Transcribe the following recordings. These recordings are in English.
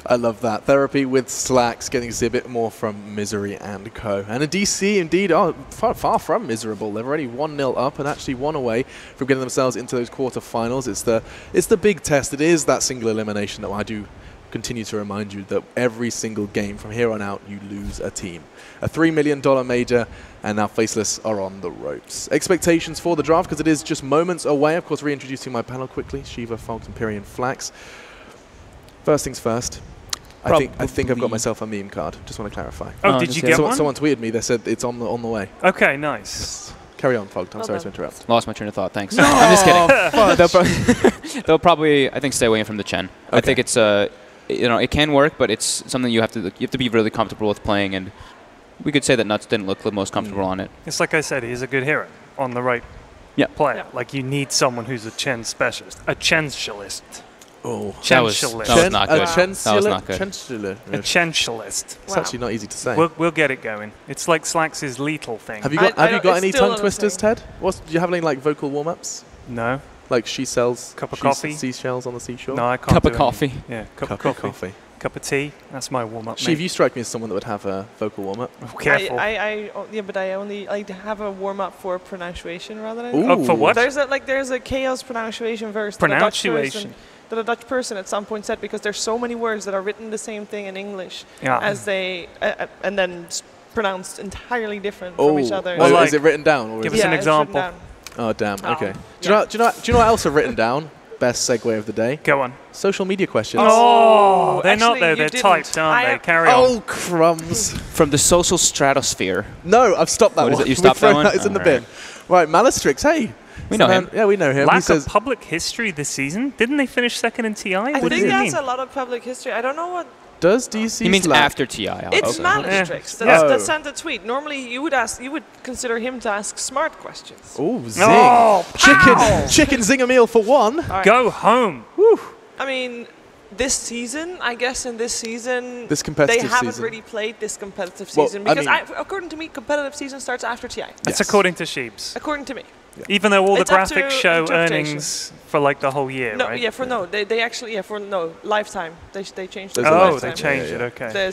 I love that. Therapy with Slacks, getting to see a bit more from Misery and Co. And a DC, indeed, are far from miserable. They're already 1-0 up and actually 1 away from getting themselves into those quarterfinals. It's the big test. It is that single elimination that I do continue to remind you that every single game from here on out, you lose a team. A $3 million major, and now Faceless are on the ropes. Expectations for the draft, because it is just moments away. Of course, reintroducing my panel quickly. Shiva, Fogs, Empyrean, Flax. First things first. I think I've got myself a meme card. Just want to clarify. Oh, did you get one? Someone tweeted me. They said it's on the way. Okay, nice. Carry on, Fogged. I'm sorry to interrupt. Lost my train of thought. Thanks. No! I'm just kidding. They'll probably, I think, stay away from the Chen. Okay. I think it's it can work, but it's something you have to be really comfortable with playing, and we could say that Nuts didn't look the most comfortable on it. It's like I said, he's a good hero on the right player. Yeah. Like, you need someone who's a Chen specialist, a Chencialist. Oh, that was not good. That was not good. A Chencialist. It's actually not easy to say. We'll get it going. It's like Slax's lethal thing. Have you got any tongue twisters, Ted? Do you have any like vocal warm-ups? No. Like she sells cup of coffee, seashells on the seashore. No, I can't. Cup of coffee. Yeah, cup of coffee. Cup of tea. That's my warm-up. Shiv, you strike me as someone that would have a vocal warm-up. Oh, careful. But I have a warm-up for pronunciation rather than. Oh, for what? There's a chaos pronunciation verse. Pronunciation. That a Dutch person at some point said, because there's so many words that are written the same thing in English as they and then pronounced entirely different from each other. Well, is it written down? Or give us an example. Oh, damn. Okay. Do you know what else I've written down? Best segue of the day. Go on. Social media questions. Oh, they're not there. They're typed, aren't they? Carry on. Oh, crumbs. From the social stratosphere. No, I've stopped that one. Is it? You stopped that one? It's in the bin. Right, Malastrix, hey. We know him. Yeah, we know him. Lack of public history this season. Didn't they finish second in TI? I think that's a lot of public history. I don't know what. Does DC? He means after TI. It's Malastrix that sent a tweet. Normally, you would consider him to ask smart questions. Oh, zing! Oh, chicken zinger meal for one. Right. Go home. Whew. I mean, this season, I guess in this season, they haven't really played this competitive season because according to me, competitive season starts after TI. That's according to Sheeps. According to me. Yeah. Even though all the graphics show earnings for like the whole year, no, right? Yeah, they actually lifetime. They changed it. Oh, they changed it. Okay.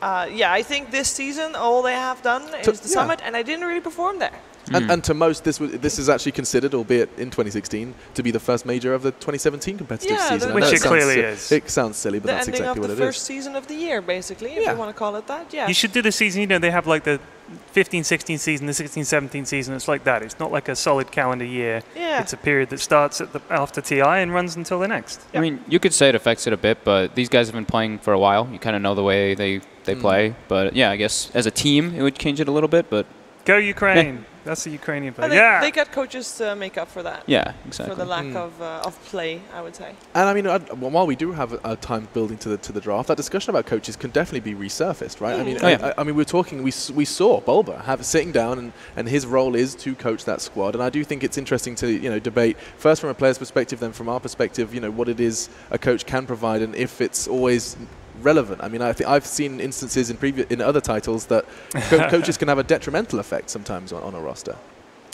I think this season all they have done is the summit, and I didn't really perform there. And to most, this is actually considered, albeit in 2016, to be the first major of the 2017 competitive season. Which it clearly is. It sounds silly, but that's exactly what it is. The first season of the year, basically, if you want to call it that. Yeah. You should do the season. They have like the 15-16 season, the 16-17 season. It's like that. It's not like a solid calendar year. Yeah. It's a period that starts after TI and runs until the next. I mean, you could say it affects it a bit, but these guys have been playing for a while. You kind of know the way they play. But yeah, I guess as a team, it would change it a little bit. But go Ukraine. That's the Ukrainian play. They got coaches to make up for that. Yeah, exactly. For the lack of play, I would say. And I mean, while we do have a time building to the draft, that discussion about coaches can definitely be resurfaced, right? I mean, I mean, we're talking. We saw Bulba sitting down, and his role is to coach that squad. And I do think it's interesting to debate first from a player's perspective, then from our perspective, what it is a coach can provide, and if it's always relevant. I mean, I've seen instances in other titles that coaches can have a detrimental effect sometimes on a roster.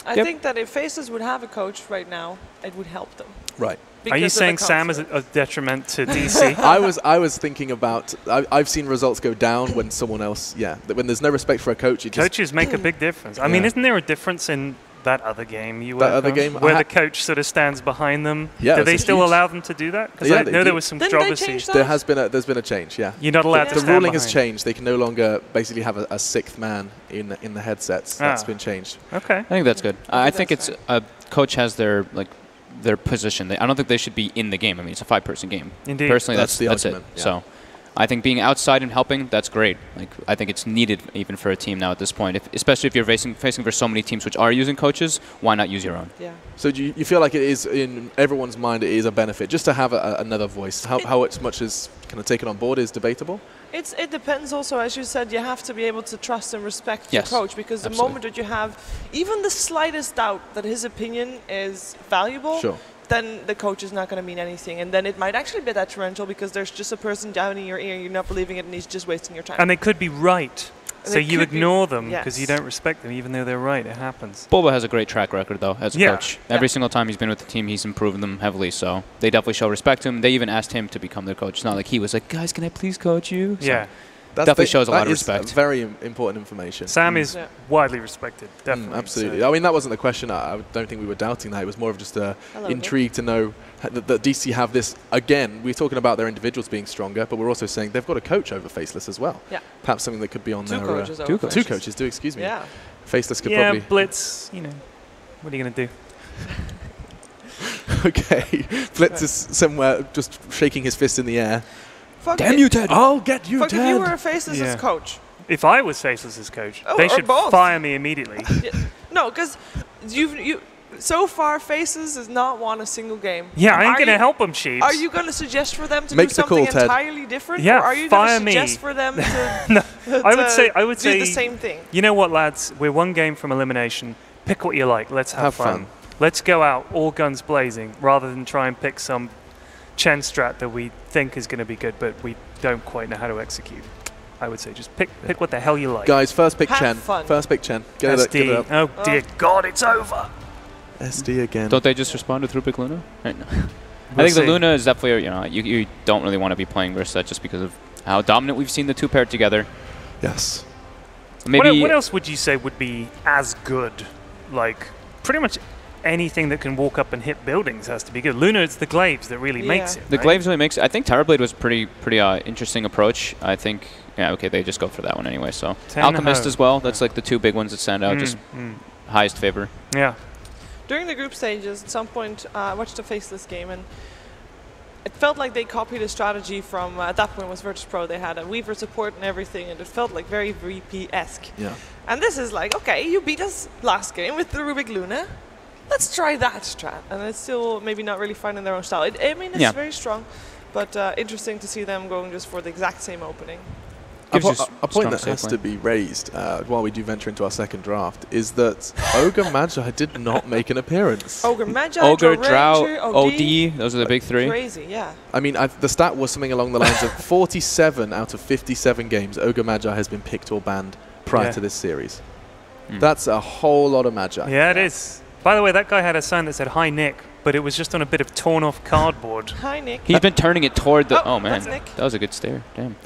I think that if Faces would have a coach right now, it would help them. Right. Are you saying Sam is a detriment to DC? I was thinking about. I've seen results go down when someone else. Yeah. When there's no respect for a coach, coaches make a big difference. I mean, isn't there a difference in that other game where the coach sort of stands behind them? Yeah, do they still allow them to do that? Because I know there was some controversy. There's been a change. Yeah, you're not allowed to stand The ruling behind. has changed. They can no longer basically have a sixth man in the headsets. That's been changed. Okay, I think that's good. I think it's a coach has their position. I don't think they should be in the game. I mean, it's a 5-person game. Indeed, personally, that's it. Yeah. So. I think being outside and helping, that's great. Like, I think it's needed even for a team now at this point. Especially if you're facing for so many teams which are using coaches, why not use your own? Yeah. So do you feel like it is, in everyone's mind, it is a benefit just to have another voice? How much is kind of taken on board is debatable? It depends also, as you said, you have to be able to trust and respect your coach, because the moment that you have even the slightest doubt that his opinion is valuable, then the coach is not going to mean anything. And then it might actually be detrimental because there's just a person down in your ear, you're not believing it, and he's just wasting your time. And they could be right. So you ignore them because you don't respect them, even though they're right. It happens. Bulba has a great track record, though, as a coach. Every single time he's been with the team, he's improved them heavily. So they definitely show respect to him. They even asked him to become their coach. It's not like he was like, guys, can I please coach you? So definitely shows a lot of respect. That's very important information. Sam is widely respected, definitely. Absolutely. I mean, that wasn't the question. I don't think we were doubting that. It was more of just intrigue to know that DC have this. Again, we're talking about their individuals being stronger, but we're also saying they've got a coach over Faceless as well. Yeah. Perhaps something that could be on their... Two coaches, excuse me. Yeah. Faceless could probably... Yeah, Blitz, you know, what are you going to do? Okay. Blitz is somewhere just shaking his fist in the air. Damn you, Ted! I'll get you, Ted! If you were a Faceless coach. If I was Faceless' coach, they should fire me immediately. No, because so far, Faceless has not won a single game. Yeah, I ain't going to help them, Sheebs. Are you going to suggest for them to do something entirely different? Yeah, or are you going to suggest for them to, I would say do the same thing? You know what, lads? We're one game from elimination. Pick what you like. Let's have fun. Let's go out all guns blazing rather than try and pick some Chen strat that we think is going to be good, but we don't quite know how to execute. I would say just pick what the hell you like. Guys, first pick Chen. First pick Chen. Get SD. It up. Oh, dear God, it's over. SD again. Don't they just respond to through pick Luna? Right, no. I think the Luna is definitely, you don't really want to be playing versus that just because of how dominant we've seen the two paired together. Yes. Maybe what else would you say would be as good? Like, pretty much anything that can walk up and hit buildings has to be good. Luna, it's the glaives that really makes it. The glaives really makes it. I think Terrorblade was a pretty interesting approach. I think, they just go for that one anyway. So Alchemist as well. That's like the two big ones that stand out. Just highest favor. Yeah. During the group stages, at some point, I watched the Faceless game, and it felt like they copied a strategy from, at that point it was Virtus Pro. They had a Weaver support and everything, and it felt like very VP-esque. Yeah. And this is like, okay, you beat us last game with the Rubik Luna. Let's try that strat. And it's still maybe not really finding their own style. I mean, it's very strong, but interesting to see them going just for the exact same opening. A point that has to be raised while we do venture into our second draft is that Ogre Magi did not make an appearance. Ogre Magi, Ogre, Drow, OD, those are the big three. Crazy, yeah. I mean, the stat was something along the lines of 47 out of 57 games Ogre Magi has been picked or banned prior to this series. That's a whole lot of Magi. Yeah, it is. By the way, that guy had a sign that said, "Hi, Nick," but it was just on a bit of torn-off cardboard. Hi, Nick. He's been turning it toward the... Oh, man. That was a good stare. Damn.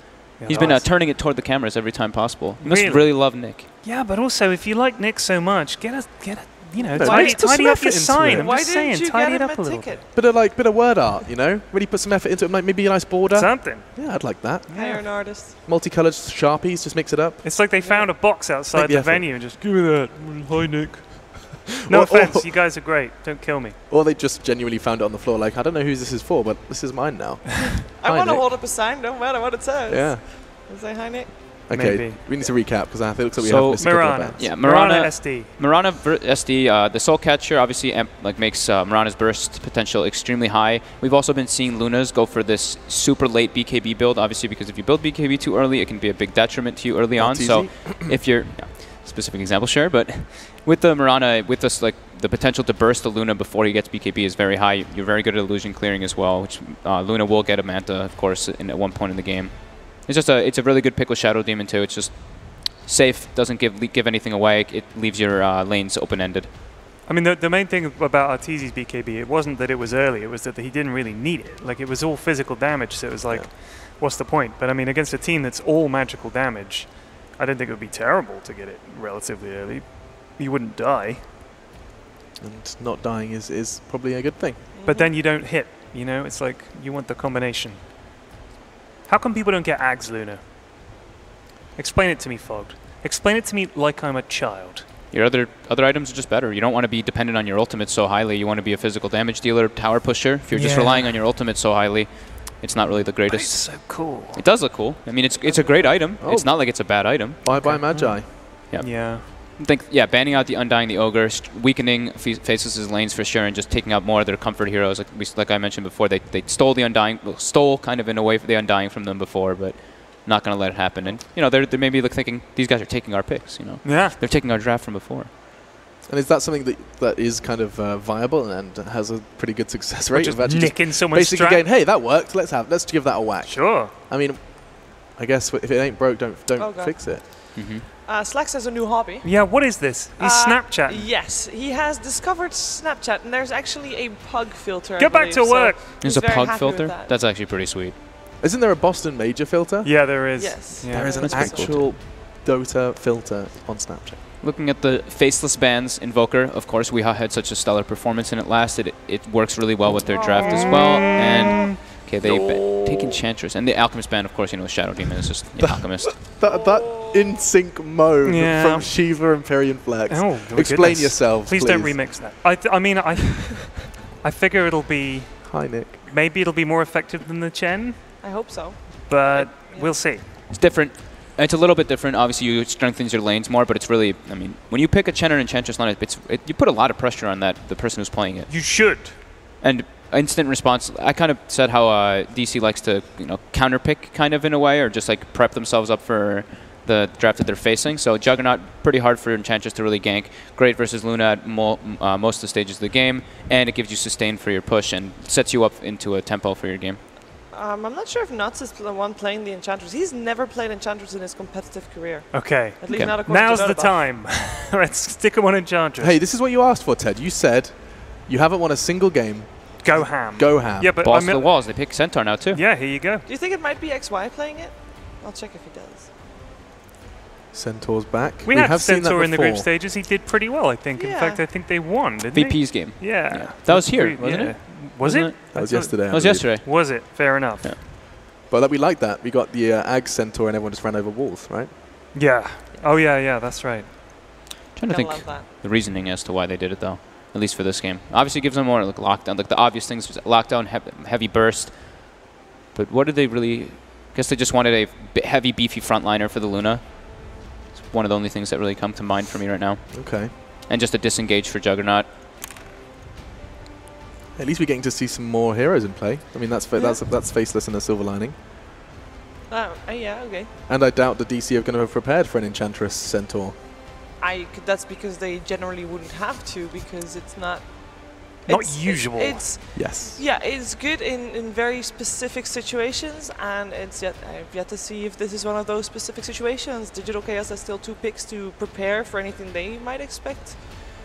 Yeah, he's been turning it toward the cameras every time possible. You must really love Nick. Yeah, but also, if you like Nick so much, get a tidy up your sign. I'm just saying, tidy it up a little bit. Bit of word art, Really put some effort into it. Like maybe a nice border. Something. Yeah, I'd like that. Hire an artist. Multicolored Sharpies, just mix it up. It's like they found a box outside the venue and just, give me that. Hi, Nick. No offense, you guys are great. Don't kill me. Or they just genuinely found it on the floor like, I don't know who this is for, but this is mine now. I want to hold up a sign, don't matter what it says. Yeah. Say hi, Nick. Okay, maybe. We need to recap because I think it looks like we have missed a couple of bands. Yeah, Mirana SD. Mirana SD, the Soul Catcher obviously makes Mirana's burst potential extremely high. We've also been seeing Lunas go for this super late BKB build, obviously because if you build BKB too early, it can be a big detriment to you early on. So if you're... specific example, sure, but with the Mirana, with this the potential to burst the Luna before he gets BKB is very high. You're very good at illusion clearing as well, which Luna will get a Manta, of course, at one point in the game. It's a really good pick with Shadow Demon too. It's just safe, doesn't give anything away. It leaves your lanes open-ended. I mean, the main thing about Arteezy's BKB, it wasn't that it was early, it was that he didn't really need it. Like, it was all physical damage, so it was like, what's the point? But I mean, against a team that's all magical damage, I don't think it would be terrible to get it relatively early. You wouldn't die. And not dying is probably a good thing. But then you don't hit, It's like, you want the combination. How come people don't get Ags Luna? Explain it to me, Fogged. Explain it to me like I'm a child. Your other items are just better. You don't want to be dependent on your ultimate so highly. You want to be a physical damage dealer, tower pusher. If you're just relying on your ultimate so highly, it's not really the greatest. It's so cool. It does look cool. I mean, it's a great item. Oh. It's not like it's a bad item. Bye-bye Magi. Yeah. I think, banning out the Undying, the Ogre, weakening Faceless' lanes for sure, and just taking out more of their comfort heroes. Like I mentioned before, they stole the Undying, stole kind of in a way the Undying from them before, but not going to let it happen. And, they're maybe thinking, these guys are taking our picks, Yeah. They're taking our draft from before. And is that something that is kind of viable and has a pretty good success rate? Just nicking someone's basically going, hey, that worked, let's give that a whack. Sure. I mean, I guess if it ain't broke, don't fix it. Slacks has a new hobby. Yeah, what is this? He's Snapchatting. Yes, he has discovered Snapchat, and there's actually a pug filter. Get back to work. There's a pug filter? That's actually pretty sweet. Isn't there a Boston Major filter? Yeah, there is. Yes. Yeah. There is an actual Dota filter on Snapchat. Looking at the Faceless Band's Invoker, of course, we had such a stellar performance in it last. It works really well with their draft as well. And okay, they take Enchantress. And the Alchemist Band, of course, you know, Shadow Demon is just the Alchemist. That in-sync mode from Shiva and Perian Flex. Oh, explain yourself, please. Don't remix that. I mean, I figure it'll be... Hi, Nick. Maybe it'll be more effective than the Chen. I hope so. But we'll see. It's different. It's a little bit different. Obviously, you strengthens your lanes more, but it's really, I mean, when you pick a Chen or Enchantress line, you put a lot of pressure on the person who's playing it. You should. And instant response, I kind of said how DC likes to, you know, counterpick kind of in a way, or just like prep themselves up for the draft that they're facing. So Juggernaut, pretty hard for Enchantress to really gank. Great versus Luna at most of the stages of the game, and it gives you sustain for your push and sets you up into a tempo for your game. I'm not sure if Nuts is the one playing the Enchantress. He's never played Enchantress in his competitive career. Okay. At least not according Now's to the time. Let's stick him on Enchantress. Hey, this is what you asked for, Ted. You said you haven't won a single game. Go ham. Go ham. Yeah, but Boss of the walls. They pick Centaur now, too. Yeah, here you go. Do you think it might be XY playing it? I'll check if he does. Centaur's back. We have seen Centaur that in the group stages. He did pretty well, I think. Yeah. In fact, I think they won, didn't VP's game. Yeah. That was here, wasn't it? Was it? That was yesterday. That was yesterday. Was it? Fair enough. Yeah. But we liked that. We got the Ag Centaur and everyone just ran over walls, right? Yeah. Oh, yeah, that's right. Trying to think the reasoning as to why they did it, though. At least for this game. Obviously, it gives them more like lockdown. Like the obvious things, lockdown, heavy burst. But what did they really... I guess they just wanted a heavy, beefy frontliner for the Luna. It's one of the only things that really come to mind for me right now. Okay. And just a disengage for Juggernaut. At least we're getting to see some more heroes in play. I mean, that's Faceless and a Silver Lining. Yeah, okay. And I doubt the DC are going to have prepared for an Enchantress Centaur. That's because they generally wouldn't have to, because it's not usual. Yes. Yeah, it's good in very specific situations, and I've yet to see if this is one of those specific situations. Digital Chaos has still 2 picks to prepare for anything they might expect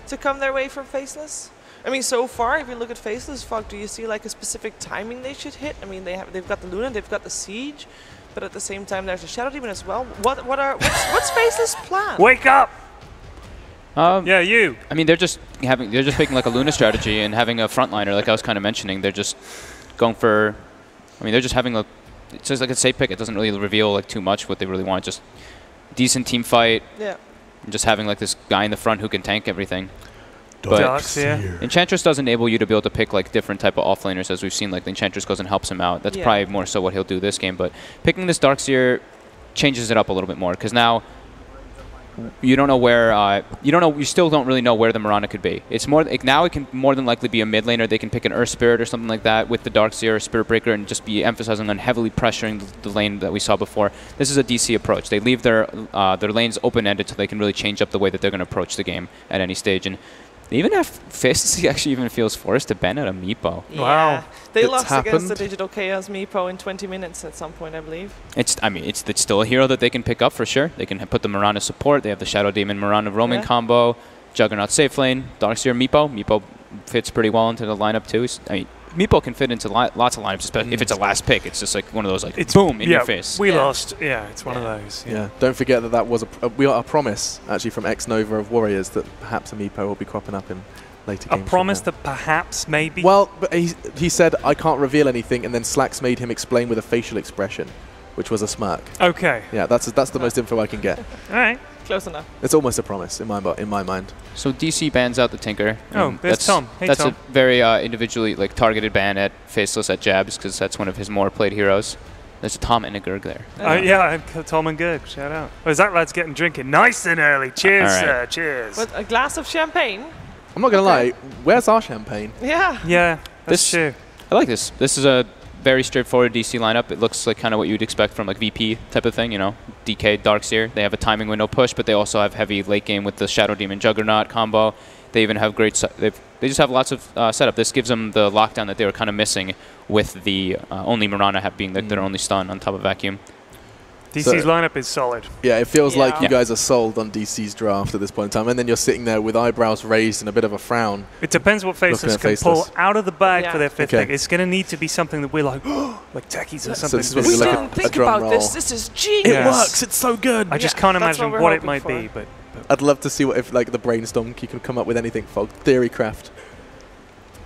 to come their way from Faceless. I mean, so far, if you look at Faceless, do you see like a specific timing they should hit? I mean, they've got the Luna, they've got the Siege, but at the same time, there's a Shadow Demon as well. What's Faceless' plan? Wake up! Yeah, you. I mean, they're just picking like a Luna strategy and having a frontliner, like I was kind of mentioning. They're just going for. I mean, they're just having it's just like a safe pick. It doesn't really reveal like too much what they really want. Just decent team fight. Yeah. And just having like this guy in the front who can tank everything. Darkseer. Enchantress does enable you to be able to pick like different type of offlaners, as we've seen. Like the Enchantress goes and helps him out. That's probably more so what he'll do this game. But picking this Darkseer changes it up a little bit more, because now you don't know where you still don't really know where the Mirana could be. It's more now it can more than likely be a mid laner. They can pick an Earth Spirit or something like that with the Darkseer or Spirit Breaker and just be emphasizing on heavily pressuring the lane that we saw before. This is a DC approach. They leave their lanes open-ended so they can really change up the way that they're going to approach the game at any stage. And they even have Faceless actually even feels forced to ban out a Meepo. Yeah. Wow. They lost against the Digital Chaos Meepo in 20 minutes at some point, I believe. It's still a hero that they can pick up for sure. They can put the Mirana support. They have the Shadow Demon Mirana roaming combo, Juggernaut safe lane, Darkseer Meepo. Meepo fits pretty well into the lineup too. Meepo can fit into lots of lineups, especially if it's a last pick. It's just like one of those it's boom in your face. We lost. Yeah, it's one of those. Yeah. Don't forget that was a promise actually from X-Nova of Warriors that perhaps a Meepo will be cropping up in later games. A promise that perhaps maybe. Well, but he said I can't reveal anything, and then Slacks made him explain with a facial expression, which was a smirk. Okay. Yeah, that's the most info I can get. All right. Close enough. It's almost a promise in my mind. So DC bans out the Tinker. Oh, there's Tom. Hey, that's Tom. a very individually targeted ban at Faceless at Jabs, because that's one of his more played heroes. There's a Tom and a Gurg there. Yeah, Tom and Gurg. Shout out. Oh, is that lad's getting drinking nice and early? Cheers, sir. Cheers. With a glass of champagne. I'm not gonna lie. Where's our champagne? Yeah. Yeah, that's true. I like this. This is a very straightforward DC lineup. It looks like kind of what you'd expect from like VP type of thing, DK, Darkseer. They have a timing window push, but they also have heavy late game with the Shadow Demon Juggernaut combo. They even have great... They just have lots of setup. This gives them the lockdown that they were kind of missing with the only Mirana being their only stun on top of Vacuum. DC's lineup is solid. Yeah, it feels like you guys are sold on DC's draft at this point in time, and then you're sitting there with eyebrows raised and a bit of a frown. It depends what Faceless can pull out of the bag for their 5th pick. It's going to need to be something that we're like, like techies or something. So we didn't think about this. This is genius. It works. It's so good. I just can't imagine what it might be, but I'd love to see what if like the brainstorm you can come up with anything for Theorycraft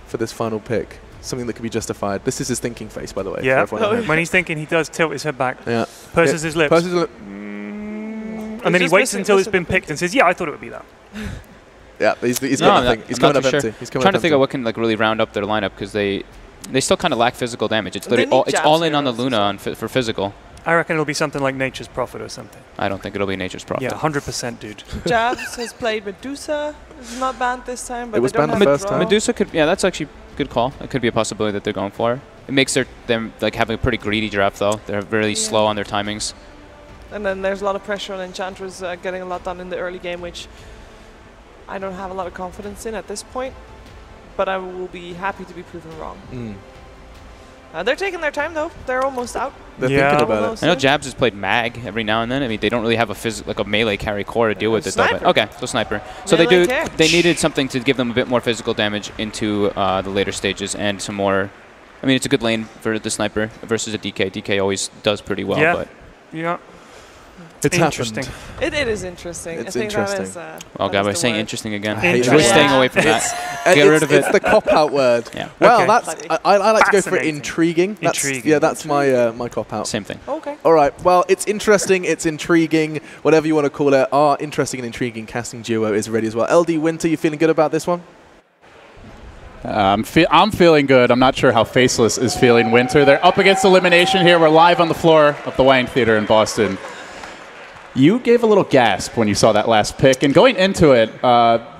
for this final pick. Something that could be justified. This is his thinking face, by the way. Yeah, when he's thinking, he does tilt his head back. Yeah. Purses his lips. And then he waits until it's been picked and says, yeah, I thought it would be that. Yeah, he's got nothing. He's coming up empty. He's trying to think of what can like really round up their lineup because they still kind of lack physical damage. It's literally it's all in on the Luna for physical. I reckon it'll be something like Nature's Prophet or something. I don't think it'll be Nature's Prophet. Yeah, 100%, dude. Jabs has played Medusa. It's not banned this time, but it was banned the first time. Medusa could, that's actually a good call. It could be a possibility that they're going for. It makes them like having a pretty greedy draft though. They're really slow on their timings. And then there's a lot of pressure on Enchantress getting a lot done in the early game, which I don't have a lot of confidence in at this point. But I will be happy to be proven wrong. They're taking their time though. They're almost out. They're thinking about it. I know Jabs has played Mag every now and then. I mean, they don't really have a melee carry core to deal with it though. But okay, so Sniper. So they needed something to give them a bit more physical damage into the later stages and some more. I mean, it's a good lane for the Sniper versus a DK. DK always does pretty well. Yeah. But it's interesting. It is interesting. It's I think interesting. That is, well, guys, we're saying interesting again. We're staying away from that. Get rid of it. It's the cop-out word. Yeah. Well, I like to go for intriguing. That's my my cop-out. Same thing. Okay. All right. Well, it's interesting. It's intriguing. Whatever you want to call it. Our interesting and intriguing casting duo is ready as well. LD Winter, you feeling good about this one? I'm feeling good. I'm not sure how Faceless is feeling. Winter. They're up against elimination here. We're live on the floor of the Wang Theater in Boston. You gave a little gasp when you saw that last pick. And going into it,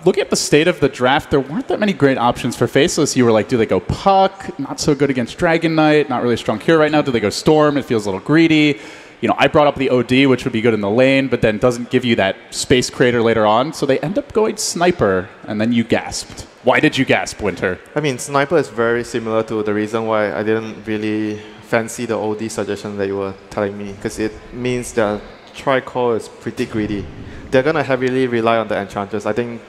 looking at the state of the draft, there weren't that many great options for Faceless. You were like, do they go Puck? Not so good against Dragon Knight. Not really a strong cure right now. Do they go Storm? It feels a little greedy. You know, I brought up the OD, which would be good in the lane, but then doesn't give you that space creator later on. So they end up going Sniper, and then you gasped. Why did you gasp, Winter? I mean, Sniper is very similar to the reason why I didn't really fancy the OD suggestion that you were telling me, because it means that Tricore is pretty greedy. They're going to heavily rely on the Enchantress. I think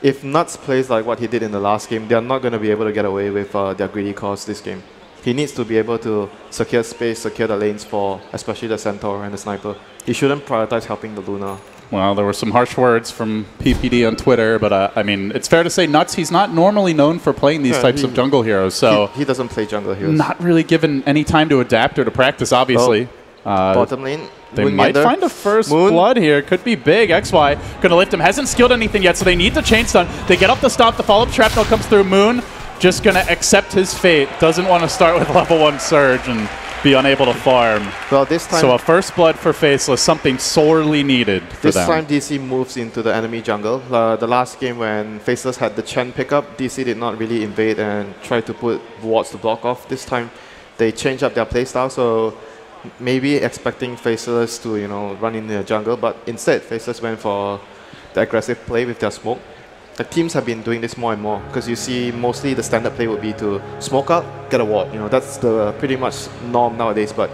if Nuts plays like what he did in the last game, they're not going to be able to get away with their greedy calls this game. He needs to be able to secure space, secure the lanes for especially the Centaur and the Sniper. He shouldn't prioritize helping the Luna. Well, there were some harsh words from PPD on Twitter, but I mean, it's fair to say Nuts, he's not normally known for playing these types of jungle heroes, so... He doesn't play jungle heroes. Not really given any time to adapt or to practice, obviously. Bottom lane. They might find a first blood here. Could be big. XY going to lift him. Hasn't skilled anything yet, so they need the chain stun. They get up the stop. The follow-up shrapnel comes through. Moon just going to accept his fate. Doesn't want to start with level 1 Surge and be unable to farm. Well, this time... So a first blood for Faceless, something sorely needed for them. This time DC moves into the enemy jungle. The last game when Faceless had the Chen pickup, DC did not really invade and try to put wards to block off. This time they changed up their playstyle, so maybe expecting Faceless to, you know, run in the jungle, but instead Faceless went for the aggressive play with their smoke. The teams have been doing this more and more because you see mostly the standard play would be to smoke out, get a ward. You know, that's the pretty much norm nowadays. But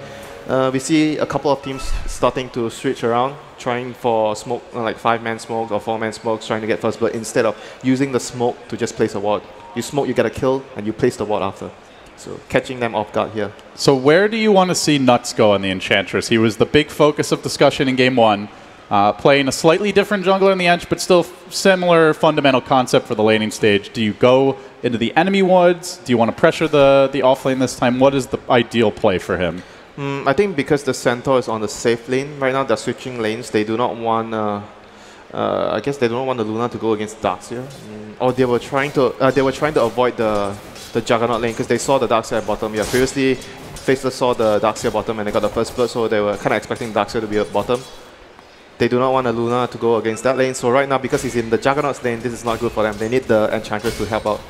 we see a couple of teams starting to switch around, trying for smoke, like 5-man smokes or 4-man smokes, trying to get first blood instead of using the smoke to just place a ward. You smoke, you get a kill, and you place the ward after. So catching them off guard here. So where do you want to see Nuts go on the Enchantress? He was the big focus of discussion in Game 1. Playing a slightly different jungler in the Ench, but still similar fundamental concept for the laning stage. Do you go into the enemy woods? Do you want to pressure the offlane this time? What is the ideal play for him? I think because the Centaur is on the safe lane, right now they're switching lanes. They do not want, I guess they don't want the Luna to go against Darkseer. Or they were trying to avoid the Juggernaut lane because they saw the Darkseer at bottom. Yeah, previously Faceless saw the Darkseer bottom and they got the first blood, so they were kind of expecting Darkseer to be at bottom. They do not want a Luna to go against that lane, so right now, because he's in the Juggernaut's lane, this is not good for them. They need the Enchantress to help out.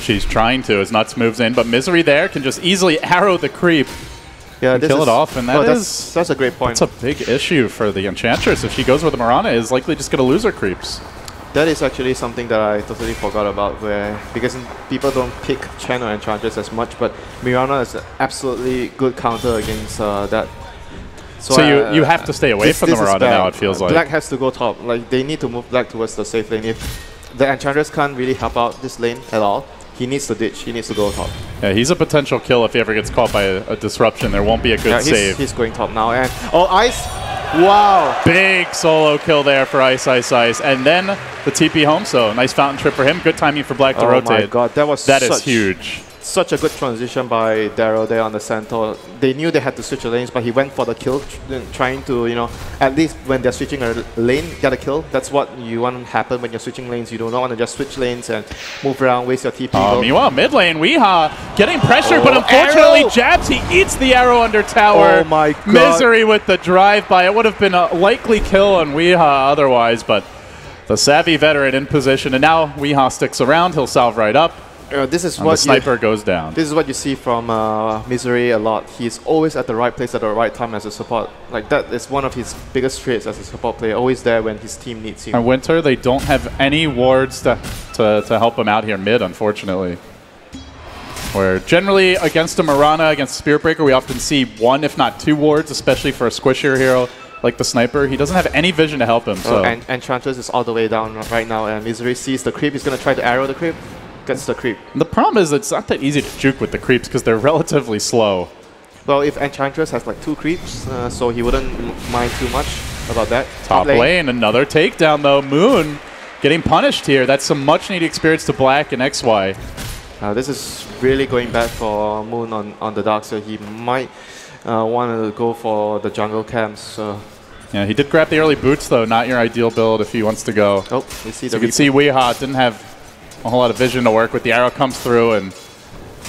She's trying to as Nuts moves in, but Misery there can just easily arrow the creep and kill it off, and that's a great point. That's a big issue for the Enchantress. If she goes where the Mirana is, likely just going to lose her creeps. That is actually something that I totally forgot about, because people don't pick Chen or Enchantress as much, but Mirana is an absolutely good counter against that So you have to stay away from the Mirana now, it feels like. Black has to go top. Like, they need to move Black towards the safe lane. If the Enchantress can't really help out this lane at all, he needs to ditch. He needs to go top. Yeah, he's a potential kill if he ever gets caught by a disruption. There won't be a good save. He's going top now. And oh, Ice! Wow! Big solo kill there for Ice. And then the TP home, so nice fountain trip for him. Good timing for Black to rotate. Oh my god, that is huge. Such a good transition by Darrow there on the center. They knew they had to switch the lanes, but he went for the kill, trying to, you know, at least when they're switching a lane, get a kill. That's what you want to happen when you're switching lanes. You do not want to just switch lanes and move around, waste your TP. Meanwhile, mid lane, Weeha getting pressure, but unfortunately jabs. He eats the arrow under tower. Oh my god. Misery with the drive-by. It would have been a likely kill on Weeha otherwise, but the savvy veteran in position. And now Weeha sticks around. He'll salve right up. This is and what the sniper goes down. This is what you see from Misery a lot. He's always at the right place at the right time as a support. Like, that is one of his biggest traits as a support player. Always there when his team needs him. And Winter, they don't have any wards to help him out here mid, unfortunately. Where generally against a Mirana, against a Spirit Breaker, we often see one, if not two wards, especially for a squishier hero like the sniper. He doesn't have any vision to help him. So. And Enchantress is all the way down right now, and Misery sees the creep. He's going to try to arrow the creep. Gets the creep. And the problem is it's not that easy to juke with the creeps because they're relatively slow. Well, if Enchantress has like 2 creeps, so he wouldn't mind too much about that. Top lane, another takedown though. Moon getting punished here. That's some much needed experience to Black and XY. This is really going bad for Moon on the dark, so he might want to go for the jungle camps. Yeah, he did grab the early boots though. Not your ideal build if he wants to go. Oh, you see so you can see Weeha didn't have a whole lot of vision to work with. The arrow comes through and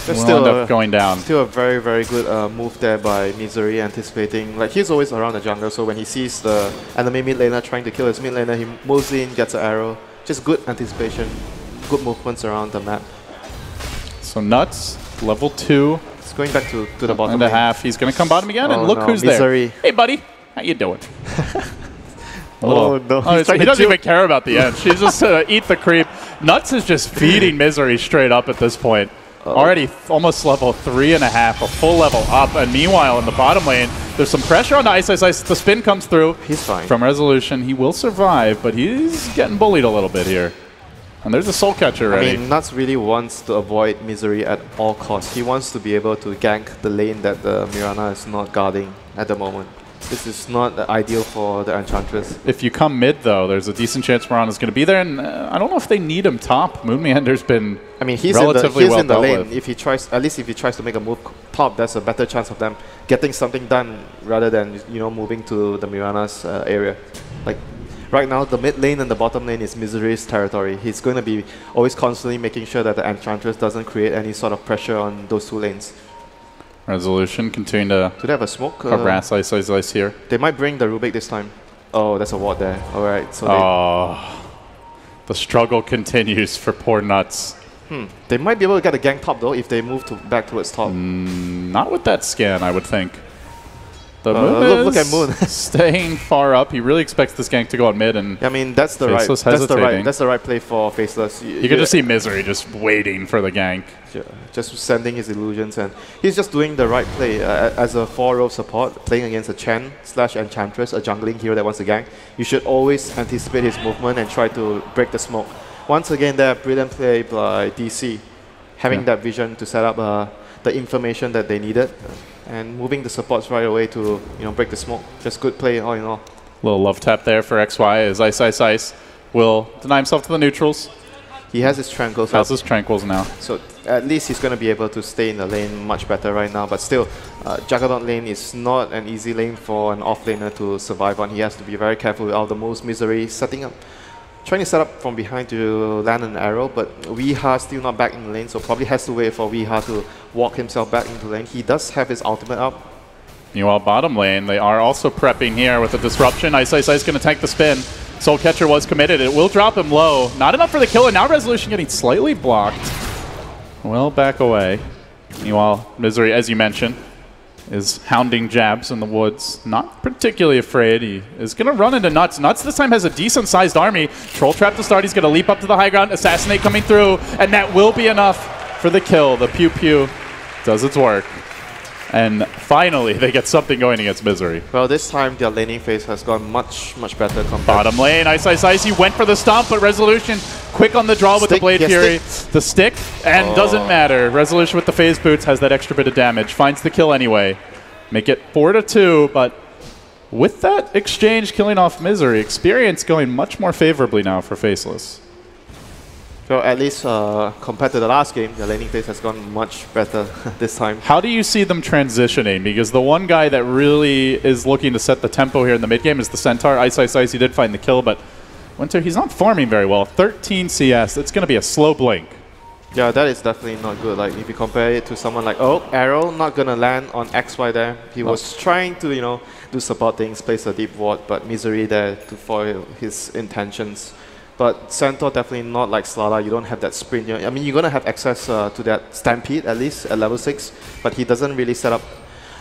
will end up going down. Still a very, very good move there by Misery, anticipating. Like, he's always around the jungle, so when he sees the enemy mid laner trying to kill his mid laner, he moves in, gets an arrow. Just good anticipation, good movements around the map. So Nuts, level 2. It's going back to the bottom and a half. He's going to come bottom again, and look who's Misery. there. Hey, buddy. How you doing? Oh, no. He doesn't even care about the end. She's just eat the creep. Nuts is just feeding Misery straight up at this point. Already almost level 3.5, a full level up. And meanwhile, in the bottom lane, there's some pressure on the Ice. The spin comes through. He's fine. From Resolution, he will survive, but he's getting bullied a little bit here. And there's a Soul Catcher ready. I mean, Nuts really wants to avoid Misery at all costs. He wants to be able to gank the lane that the Mirana is not guarding at the moment. This is not ideal for the Enchantress. If you come mid, though, there's a decent chance Mirana's going to be there, and I don't know if they need him top. Moon Meander's been relatively well dealt lane. with. If he tries, at least if he tries to make a move top, there's a better chance of them getting something done rather than moving to the Mirana's area. Like right now, the mid lane and the bottom lane is Misery's territory. He's going to be always constantly making sure that the Enchantress doesn't create any sort of pressure on those 2 lanes. Resolution continuing to do they have a smoke? Harass Ice here. They might bring the Rubik this time. Oh, there's a ward there. Alright, so the struggle continues for poor Nuts. They might be able to get a gank top though if they move back towards top. Not with that scan, I would think. The Moon look at Moon staying far up. He really expects this gank to go on mid, and I mean that's the right play for Faceless. You can just see Misery just waiting for the gank. Yeah, just sending his illusions, and he's just doing the right play as a 4-row support, playing against a Chen / Enchantress, a jungling hero that wants to gank. You should always anticipate his movement and try to break the smoke. Once again, that brilliant play by DC, having that vision to set up the information that they needed. And moving the supports right away to break the smoke. Just good play all in all. Little love tap there for XY as Ice will deny himself to the neutrals. He has his tranquils. Has his tranquils now. So at least he's going to be able to stay in the lane much better right now. But still, Juggernaut lane is not an easy lane for an off-laner to survive on. He has to be very careful with all the moves. Misery trying to set up from behind to land an arrow, but Weeha still not back in the lane, so probably has to wait for Weeha to walk himself back into the lane. He does have his ultimate up. Meanwhile, bottom lane, they are also prepping here with a disruption. Ice is going to tank the spin. Soul Catcher was committed. It will drop him low. Not enough for the kill, and now Resolution getting slightly blocked. Well, back away. Meanwhile, Misery, as you mentioned, is hounding jabs in the woods. Not particularly afraid. He is going to run into Nuts. Nuts this time has a decent-sized army. Troll Trap to start. He's going to leap up to the high ground. Assassinate coming through. And that will be enough for the kill. The Pew Pew does its work. And finally, they get something going against Misery. Well, this time their laning phase has gone much better compared. Bottom lane, Ice. He went for the stomp, but Resolution quick on the draw with the Blade Fury. The stick, and doesn't matter. Resolution with the phase boots has that extra bit of damage. Finds the kill anyway. Make it 4-2, but with that exchange killing off Misery, experience going much more favorably now for Faceless. So at least compared to the last game, the laning phase has gone much better this time. How do you see them transitioning? Because the one guy that really is looking to set the tempo here in the mid game is the Centaur. Ice, he did find the kill, but Winter, he's not farming very well. 13 CS, it's going to be a slow blink. Yeah, that is definitely not good. Like if you compare it to someone like, oh, Arrow not going to land on XY there. He was trying to, you know, do support things, place a deep ward, but Misery there to foil his intentions. But Centaur definitely not like Slada. You don't have that sprint. I mean, you're going to have access to that Stampede at least at level 6, but he doesn't really set up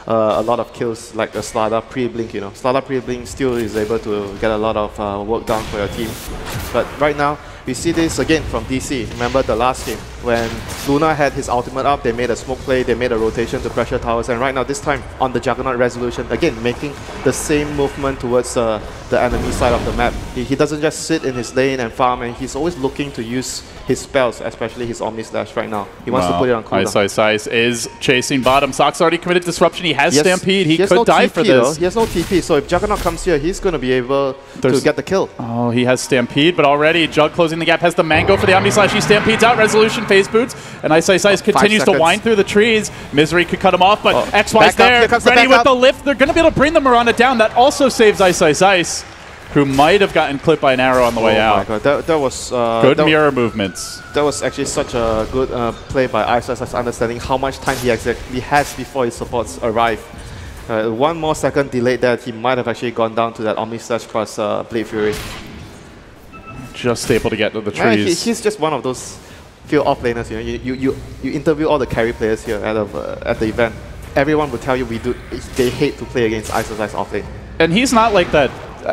a lot of kills like a Slada pre-blink, you know. Slada pre-blink still is able to get a lot of work done for your team. But right now, we see this again from DC. Remember the last game when Luna had his ultimate up, they made a smoke play, they made a rotation to pressure towers, and right now this time on the Juggernaut Resolution, again making the same movement towards the enemy side of the map. He doesn't just sit in his lane and farm, and he's always looking to use his spells, especially his Omni Slash right now. He wants to put it on cooldown. Ice is chasing bottom. Sock's already committed Disruption. He has Stampede. He could die for this. He has no TP, so if Juggernaut comes here, he's going to be able to get the kill. Oh, he has Stampede, but already Jug closing the gap, has the Mango for the Omni Slash. He Stampedes out, Resolution phase boots, and Ice continues to wind through the trees. Misery could cut him off, but XY's there, ready with the lift. They're going to be able to bring the Mirana down. That also saves Ice, who might have gotten clipped by an arrow on the way out. Oh my god, that was good mirror movements. That was actually such a good play by Ice, understanding how much time he exactly has before his supports arrive. 1 more second delayed that, he might have actually gone down to that Omni Slash plus Blade Fury. Just able to get to the trees. He's just one of those few offlaners. You know, you interview all the carry players here at the event. Everyone will tell you they hate to play against Ice offlane. And he's not like that.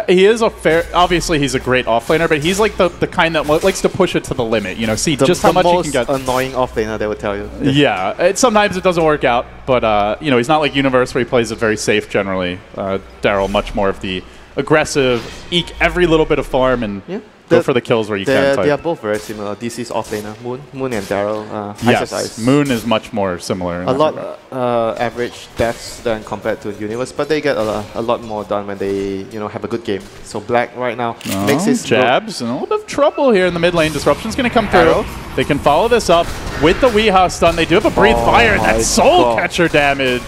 He is obviously he's a great offlaner, but he's like the kind that likes to push it to the limit. You know, see just how much he can get. The most annoying offlaner, they would tell you. Yeah, sometimes it doesn't work out, but you know, he's not like Universe where he plays it very safe generally. Daryl much more of the aggressive, eke every little bit of farm and go for the kills where you can. They are both very similar. DC's offlaner, Moon and Daryl. Yes, Moon is much more similar. A lot average deaths than compared to Universe, but they get a lot more done when they have a good game. So Black right now makes his jabs and a little bit of trouble here in the mid lane. Disruption's going to come through. They can follow this up with the Weehaw stun. They do have a Breathe Fire, and that Soul Catcher damage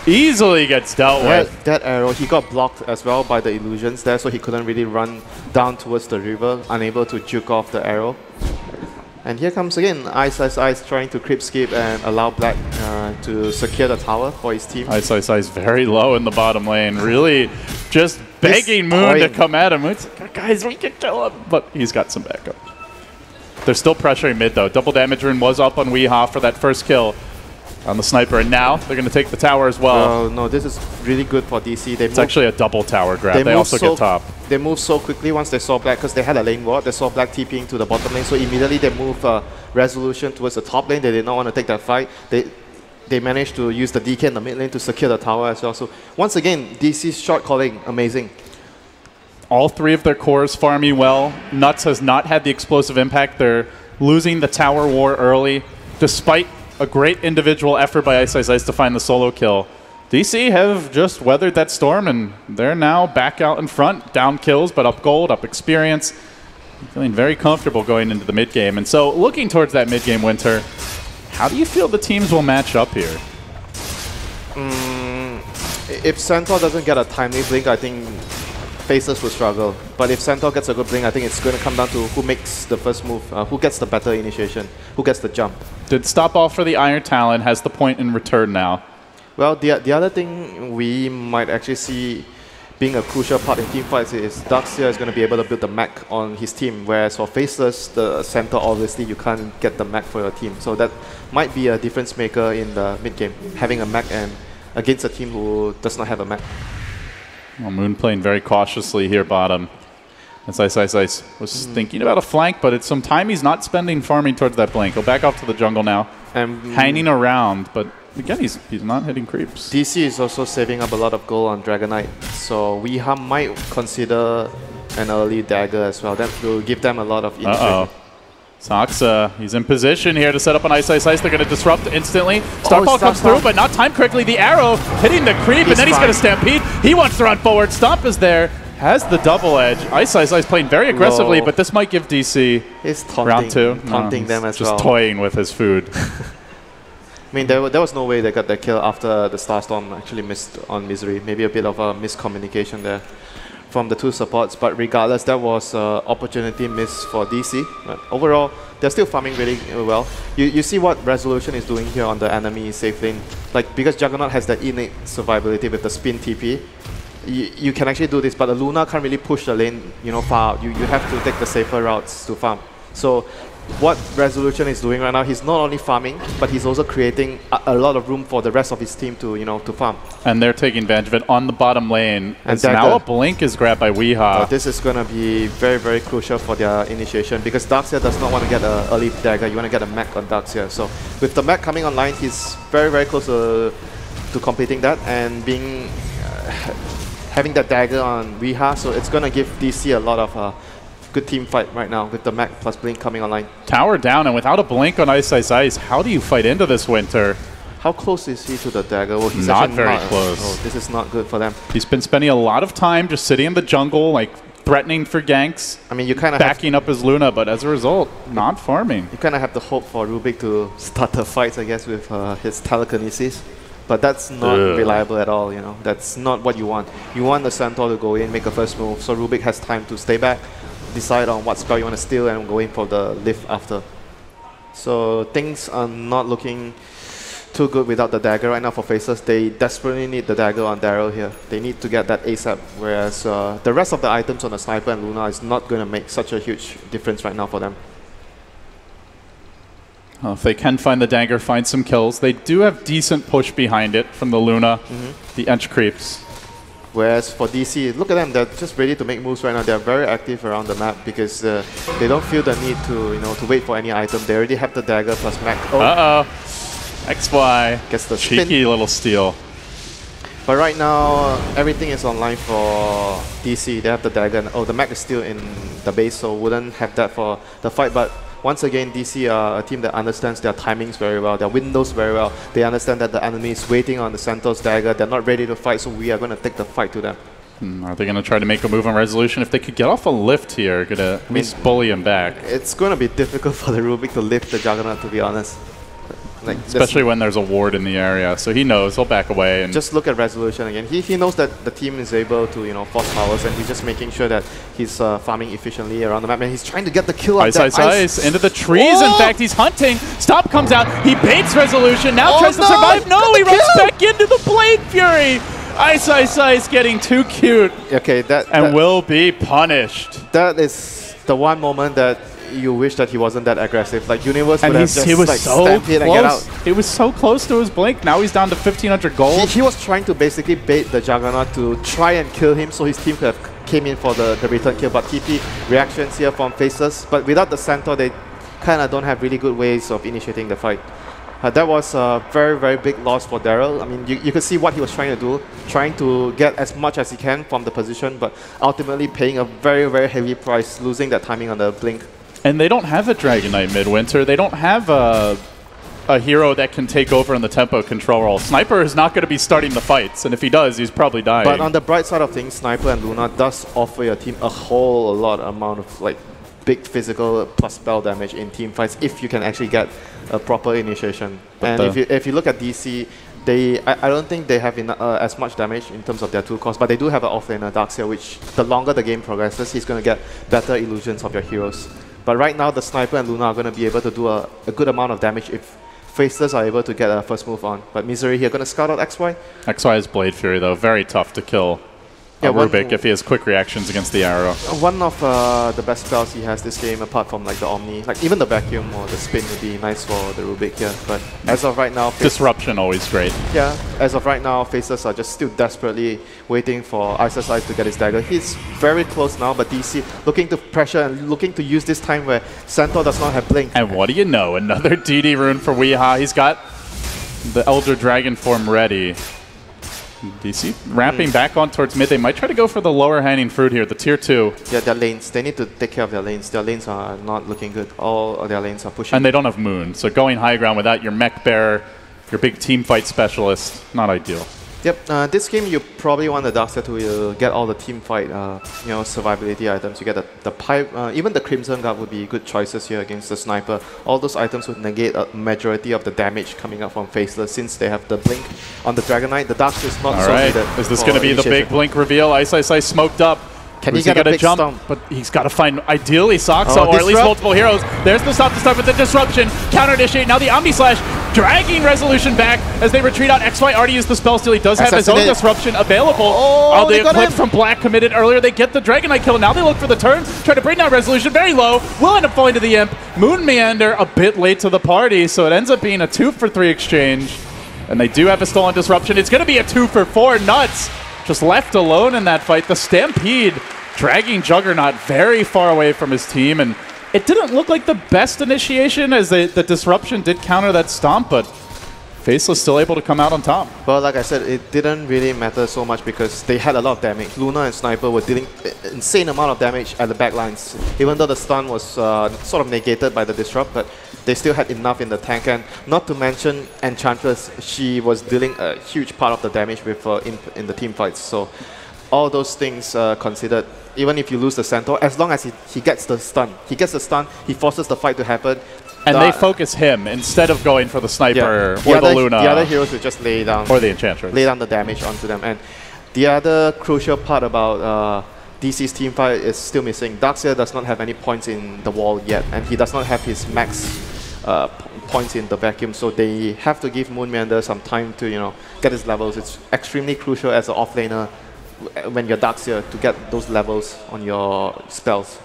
easily gets dealt with. That arrow, he got blocked as well by the illusions there, so he couldn't really run down towards the river, unable to juke off the arrow. And here comes again Ice trying to creep skip and allow Black to secure the tower for his team. Ice very low in the bottom lane, really just begging Moon to come at him. It's like, guys, we can kill him, but he's got some backup. They're still pressuring mid though. Double damage rune was up on Weehaw for that first kill on the sniper, and now they're going to take the tower as well. Oh no, this is really good for DC. It's actually a double tower grab. They also get top. They moved so quickly once they saw Black, because they had a lane ward. They saw Black TPing to the bottom lane, so immediately they move Resolution towards the top lane. They did not want to take that fight. They managed to use the DK in the mid lane to secure the tower as well. So once again, DC's short calling, amazing. All 3 of their cores farming well. Nuts has not had the explosive impact. They're losing the tower war early, despite a great individual effort by Ice to find the solo kill. DC have just weathered that storm, and they're now back out in front. Down kills, but up gold, up experience. Feeling very comfortable going into the mid-game. And so looking towards that mid-game, Winter, how do you feel the teams will match up here? If Centaur doesn't get a timely blink, I think Faceless will struggle. But if Centaur gets a good blink, I think it's going to come down to who makes the first move, who gets the better initiation, who gets the jump. Did stop off for the Iron Talon, has the point in return now. Well, the other thing we might actually see being a crucial part in team fights is Darkseer is going to be able to build the mech on his team, whereas for Faceless, the Centaur, obviously, you can't get the mech for your team. So that might be a difference maker in the mid-game, having a mech and against a team who does not have a mech. Well, Moon playing very cautiously here bottom. As Ice was thinking about a flank, but it's some time he's not spending farming towards that blink. He'll back off to the jungle now. Hanging around, but again, he's not hitting creeps. DC is also saving up a lot of gold on Dragonite, so Weeha might consider an early dagger as well. That will give them a lot of intrigue. Soxa, he's in position here to set up an Ice. They're going to disrupt instantly. Starfall comes through, but not timed correctly. The arrow hitting the creep, and then he's going to stampede. He wants to run forward. Stomp is there. Has the double edge. Ice playing very aggressively, but this might give DC round 2. Taunting them as well. Just toying with his food. I mean, there was no way they got that kill after the Starstorm actually missed on Misery. Maybe a bit of a miscommunication there from the two supports, but regardless, that was an opportunity miss for DC. But overall, they're still farming really well. You see what Resolution is doing here on the enemy safe lane. Like, because Juggernaut has that innate survivability with the spin TP, you can actually do this, but the Luna can't really push the lane, far out. You have to take the safer routes to farm. So what Resolution is doing right now, he's not only farming, but he's also creating a lot of room for the rest of his team to, to farm. And they're taking advantage of it on the bottom lane. And now a blink is grabbed by Weeha. This is going to be very, very crucial for their initiation, because Darkseer does not want to get an early dagger. You want to get a mech on Darkseer. So with the mech coming online, he's very, very close to completing that and being having that dagger on Weeha. So it's going to give DC a lot of good team fight right now with the mech plus blink coming online. Tower down, and without a blink on Ice, how do you fight into this Winter? How close is he to the dagger? Well, he's not very close. Oh, this is not good for them. He's been spending a lot of time just sitting in the jungle, like threatening for ganks. I mean, you kind of backing up his Luna, but as a result, not farming. You kind of have the hope for Rubik to start the fights, I guess, with his telekinesis. But that's not reliable at all, That's not what you want. You want the Centaur to go in, make a first move, so Rubik has time to stay back, decide on what spell you want to steal, and go in for the lift after. So things are not looking too good without the dagger right now for Faceless. They desperately need the dagger on Daryl here. They need to get that ASAP, whereas the rest of the items on the Sniper and Luna is not going to make such a huge difference right now for them. Well, if they can find the dagger, find some kills. They do have decent push behind it from the Luna, the Ench creeps. Whereas for DC, look at them, they're just ready to make moves right now. They're very active around the map because they don't feel the need to, to wait for any item. They already have the dagger plus mech. XY gets the cheeky little steal. But right now, everything is online for DC. They have the dagger. Oh, the mech is still in the base, so wouldn't have that for the fight. But once again, DC are a team that understands their timings very well, their windows very well. They understand that the enemy is waiting on the Centaur's dagger. They're not ready to fight, so we are going to take the fight to them. Are they going to try to make a move on Resolution? If they could get off a lift here, could at least bully him back. It's going to be difficult for the Rubik to lift the Juggernaut, to be honest. Like especially when there's a ward in the area, so he knows he'll back away. And just look at Resolution again. He knows that the team is able to force powers, and he's just making sure that he's farming efficiently around the map. And he's trying to get the kill. Ice into the trees. In fact, he's hunting. Stop comes out. He baits Resolution. Now tries to survive. No, he runs back into the Blade Fury. Ice getting too cute. Okay, that will be punished. That is the one moment that you wish that he wasn't that aggressive. Like Universe would have just stamp in and get out. He was so close to his blink. Now he's down to 1,500 gold. He was trying to basically bait the Juggernaut to try and kill him, so his team could have came in for the return kill. But TP reactions here from Faceless. But without the Centaur, they kind of don't have really good ways of initiating the fight. That was a very, very big loss for Daryl. I mean, you could see what he was trying to do, trying to get as much as he can from the position, but ultimately paying a very, very heavy price, losing that timing on the blink. And they don't have a Dragonite Midwinter. They don't have a hero that can take over in the tempo control role. Sniper is not going to be starting the fights, and if he does, he's probably dying. But on the bright side of things, Sniper and Luna does offer your team a whole lot amount of big physical plus spell damage in team fights if you can actually get a proper initiation. But and if you look at DC, I don't think they have as much damage in terms of their tool cost, but they do have an offlaner, Darkseer, which the longer the game progresses, he's going to get better illusions of your heroes. But right now, the Sniper and Luna are going to be able to do a good amount of damage if Faceless are able to get a first move on. But Misery here going to scout out XY. XY is Blade Fury, though. Very tough to kill Rubik if he has quick reactions against the arrow. One of the best spells he has this game, apart from the Omni, even the Vacuum or the Spin would be nice for the Rubik here. But as of right now, Disruption always great. Yeah, as of right now, Faceless are just still desperately waiting for Ice's Eyes to get his dagger. He's very close now, but DC looking to pressure and looking to use this time where Centaur does not have blink. And what do you know? Another DD rune for Weeha. He's got the Elder Dragon form ready. DC ramping back on towards mid. They might try to go for the lower hanging fruit here, the tier 2. Yeah, their lanes. They need to take care of their lanes. Their lanes are not looking good. All of their lanes are pushing. And they don't have Moon, so going high ground without your mech bearer, your big team fight specialist, not ideal. Yep, this game you probably want the Darkseer to get all the team fight, survivability items. You get the pipe, even the Crimson Guard would be good choices here against the Sniper. All those items would negate a majority of the damage coming up from Faceless since they have the Blink on the Dragon Knight. The Darkseer is not so needed. Is this going to be the big Blink reveal? Ice smoked up. Can he get a big jump? stomp? But he's got to find, ideally, Soxo, or at least multiple heroes. There's the stop to start with the disruption. Counter initiate. Now the Omni Slash dragging Resolution back as they retreat out. XY already used the spell steal. He does have his own disruption available. Oh, the Eclipse from Black committed earlier. They get the Dragon Knight kill. Now they look for the turn. Try to bring down Resolution. Very low. Will end up falling to the Imp. Moon Meander a bit late to the party, so it ends up being a 2-for-3 exchange. And they do have a stolen disruption. It's going to be a 2-for-4. Nuts just left alone in that fight. The Stampede dragging Juggernaut very far away from his team, and it didn't look like the best initiation as the disruption did counter that stomp, but Faceless still able to come out on top. But like I said, it didn't really matter so much because they had a lot of damage. Luna and Sniper were dealing insane amount of damage at the backlines, even though the stun was sort of negated by the disrupt, but they still had enough in the tank. And not to mention Enchantress, she was dealing a huge part of the damage with in the team fights. So all those things considered, even if you lose the Centaur, as long as he gets the stun, he forces the fight to happen. And they focus him instead of going for the Sniper or the Luna. The other heroes will just lay down. Or the Enchantress. Lay down the damage onto them. And the other crucial part about DC's team fight is still missing. Darkseer does not have any points in the wall yet, and he does not have his max points in the vacuum, so they have to give Moon Meander some time to get his levels. It's extremely crucial as an offlaner when you're Darkseer to get those levels on your spells.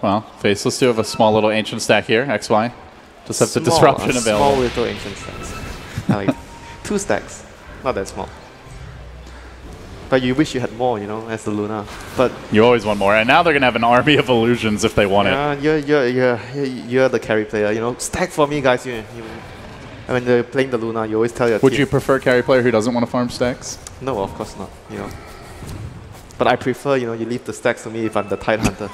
Well, Faceless do have a small little ancient stack here, XY. Just have the disruption available. Small little ancient stacks. Like 2 stacks. Not that small. But you wish you had more, as the Luna. But you always want more, and now they're gonna have an army of illusions if they want it. You're the carry player. Stack for me, guys. When you're playing the Luna, you always tell your Would team. you prefer carry player who doesn't want to farm stacks? No, of course not. But I prefer, you leave the stacks to me if I'm the Tide Hunter.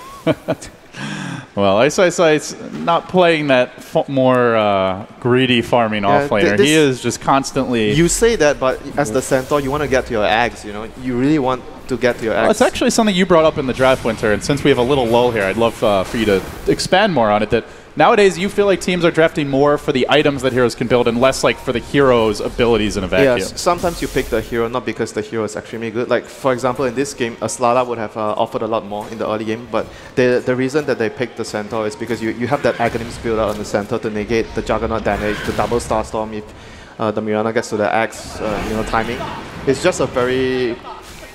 Well, Ice not playing that more greedy farming offlaner. He is just constantly... You say that, but as the Centaur, you want to get to your Ags, You really want to get to your Ags. Well, it's actually something you brought up in the draft, Winter, and since we have a little lull here, I'd love for you to expand more on it. That nowadays, you feel like teams are drafting more for the items that heroes can build and less like for the hero's abilities in a vacuum. Yes, sometimes you pick the hero not because the hero is extremely good. Like, for example, in this game, Aslala would have offered a lot more in the early game, but the reason that they picked the Centaur is because you have that Aghanim's build out on the Centaur to negate the Juggernaut damage, the double Starstorm if the Mirana gets to the axe, timing. It's just a very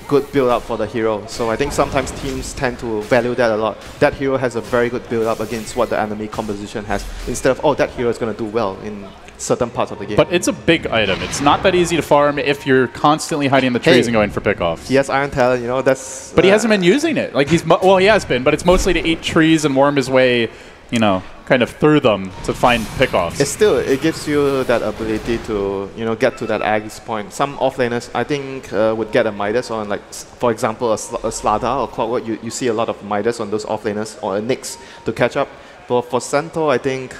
good build-up for the hero. So I think sometimes teams tend to value that a lot. That hero has a very good build-up against what the enemy composition has, instead of, that hero is going to do well in certain parts of the game. But it's a big item. It's not that easy to farm if you're constantly hiding in the trees and going for pickoffs. He has Iron Talon, that's... But he hasn't been using it. Like he has been, but it's mostly to eat trees and worm his way, kind of through them to find pickoffs. It gives you that ability to, get to that Aegis point. Some offlaners, I think, would get a Midas on, like, for example, a Slada or Clockwork. You see a lot of Midas on those offlaners, or a Nyx to catch up. But for Centaur, I think,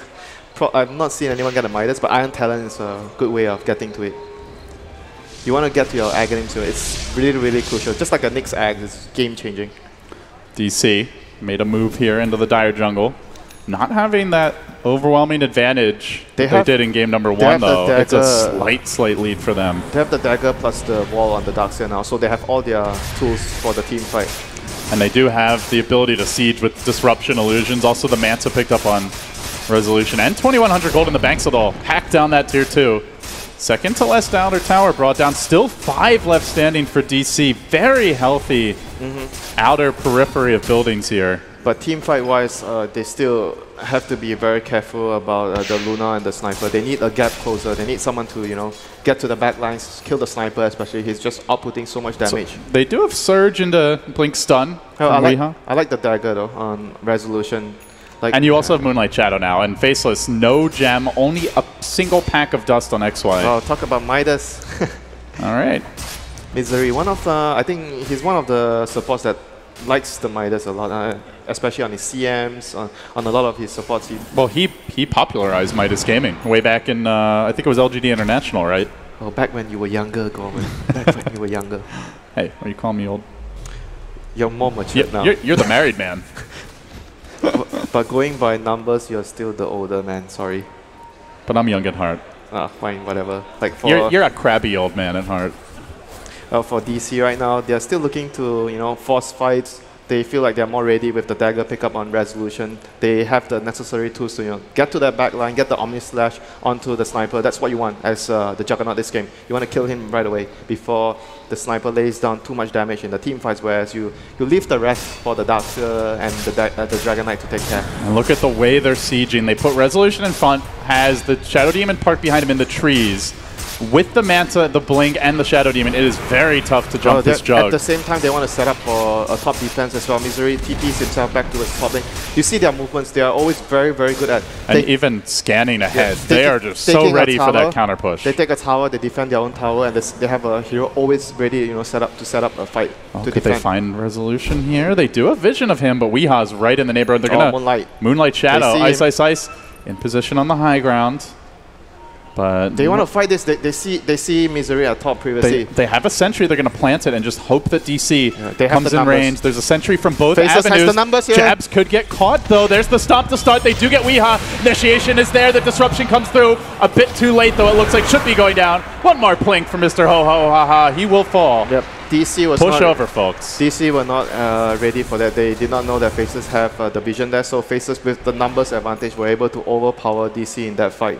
I've not seen anyone get a Midas, but Iron Talon is a good way of getting to it. You want to get to your Aghanim, so it's really, really crucial. Just like a Nyx Ag, it's game-changing. DC made a move here into the Dire Jungle. Not having that overwhelming advantage they did in game number 1, though. It's a slight lead for them. They have the dagger plus the wall on the Darkseer now, so they have all their tools for the team fight. And they do have the ability to siege with disruption illusions. Also, the Manta picked up on resolution. And 2,100 gold in the bank, so they'll hack down that tier 2. Second to last outer tower brought down. Still 5 left standing for DC. Very healthy outer periphery of buildings here. But team fight-wise, they still have to be very careful about the Luna and the Sniper. They need a gap closer. They need someone to, get to the back lines, kill the Sniper especially. He's just outputting so much damage. So they do have Surge into Blink Stun. I like the dagger though on resolution. And you also have Moonlight Shadow now, and Faceless, no gem, only a single pack of dust on XY. Oh, talk about Midas. All right. Misery, I think he's one of the supports that likes the Midas a lot, especially on his CMs, on a lot of his supports. He popularized Midas Gaming way back in, I think it was LGD International, right? Oh, back when you were younger, Gorman. Back when you were younger. Hey, are you calling me old? You're more mature now. You're the married man. But going by numbers, you're still the older man, sorry. But I'm young at heart. Fine, whatever. Like for you're a crabby old man at heart. For DC right now, they're still looking to, force fights. They feel like they're more ready with the dagger pickup on resolution. They have the necessary tools to get to that back line, get the Omni Slash onto the sniper. That's what you want as the Juggernaut this game. You want to kill him right away before the sniper lays down too much damage in the team fights, whereas you leave the rest for the Darkseer and the Dragon Knight to take care. And look at the way they're sieging. They put resolution in front, has the Shadow Demon parked behind him in the trees. With the Manta, the Blink, and the Shadow Demon, it is very tough to jump this Jug. At the same time, they want to set up for a top defense as well. Misery TPs himself back to his top lane. You see their movements, they are always very, very good at... And even scanning ahead, they are just so ready for that counter push. They take a tower, they defend their own tower, and they have a hero always ready set up a fight to defend. Could they find resolution here? They do have vision of him, but Weeha's right in the neighborhood. They're going to Moonlight Shadow, Ice, in position on the high ground. But they want to fight this. They see Misery at top previously. They have a sentry. They're going to plant it and just hope that DC comes in range. There's a sentry from both avenues. Has the numbers here. Jabs could get caught, though. There's the stop to start. They do get Weeha. Initiation is there. The disruption comes through. A bit too late, though. It looks like should be going down. One more plink for Mr. Ho-Ho-Ha-Ha. He will fall. Yep. DC was push over, folks. DC were not ready for that. They did not know that Faceless have the vision there. So Faceless, with the numbers advantage, were able to overpower DC in that fight.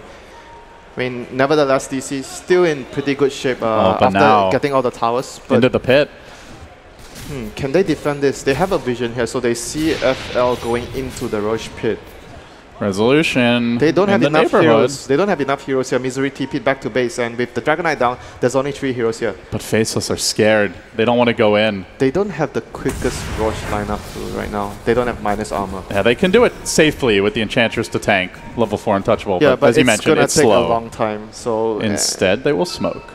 I mean, nevertheless, DC is still in pretty good shape after getting all the towers. But into the pit. Can they defend this? They have a vision here, so they see FL going into the Roche pit. Resolution. They don't have enough heroes. They don't have enough heroes here. Misery TP'd back to base, and with the Dragon Knight down, there's only 3 heroes here. But Faceless are scared. They don't want to go in. They don't have the quickest Roche lineup right now. They don't have minus armor. Yeah, they can do it safely with the Enchantress to tank, level 4 untouchable. Yeah, but as you mentioned, it's slow. It's gonna take a long time. So instead, they will smoke.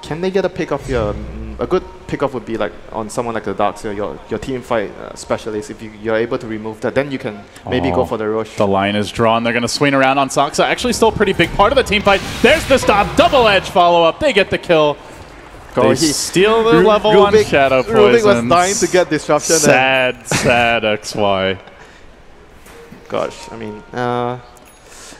Can they get a pick off here? A good pick-off would be like on someone like the Darkseer, your team fight specialist. If you're able to remove that, then you can maybe go for the Roche. The line is drawn. They're going to swing around on Soxa. Actually, still a pretty big part of the team fight. There's the stop. Double edge follow-up. They get the kill. They steal the level 1 Shadow Poison. Rubik was dying to get disruption. Sad XY. Gosh, I mean,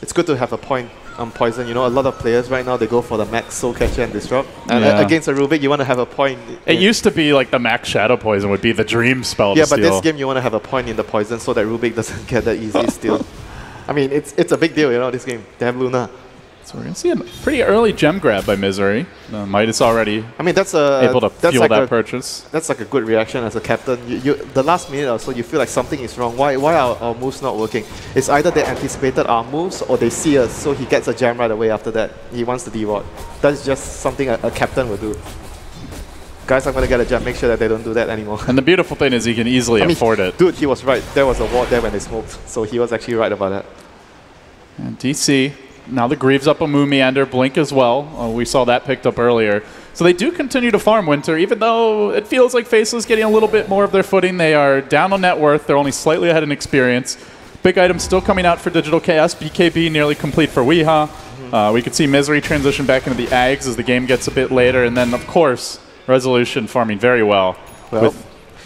it's good to have a point on Poison. A lot of players right now, they go for the max Soul Catcher and Disrupt. And against a Rubik, you want to have a point. It used to be like the max Shadow Poison would be the dream spell to steal. Yeah, but this game, you want to have a point in the Poison so that Rubik doesn't get that easy steal. I mean, it's a big deal, this game. They have Luna. So we're going to see a pretty early gem grab by Misery. Midas already able to fuel that purchase. That's like a good reaction as a captain. The last minute or so, you feel like something is wrong. Why are our moves not working? It's either they anticipated our moves or they see us, so he gets a gem right away after that. He wants the D-Ward. That's just something a captain would do. Guys, I'm going to get a gem. Make sure that they don't do that anymore. And the beautiful thing is he can easily afford it. Dude, he was right. There was a ward there when they smoked, so he was actually right about that. And DC... Now the Greaves up a Moon Meander, Blink as well. We saw that picked up earlier. So they do continue to farm Winter, even though it feels like Faceless getting a little bit more of their footing. They are down on net worth. They're only slightly ahead in experience. Big items still coming out for Digital Chaos. BKB nearly complete for Weeha. We could see Misery transition back into the Ags as the game gets a bit later. And then, of course, Resolution farming very well with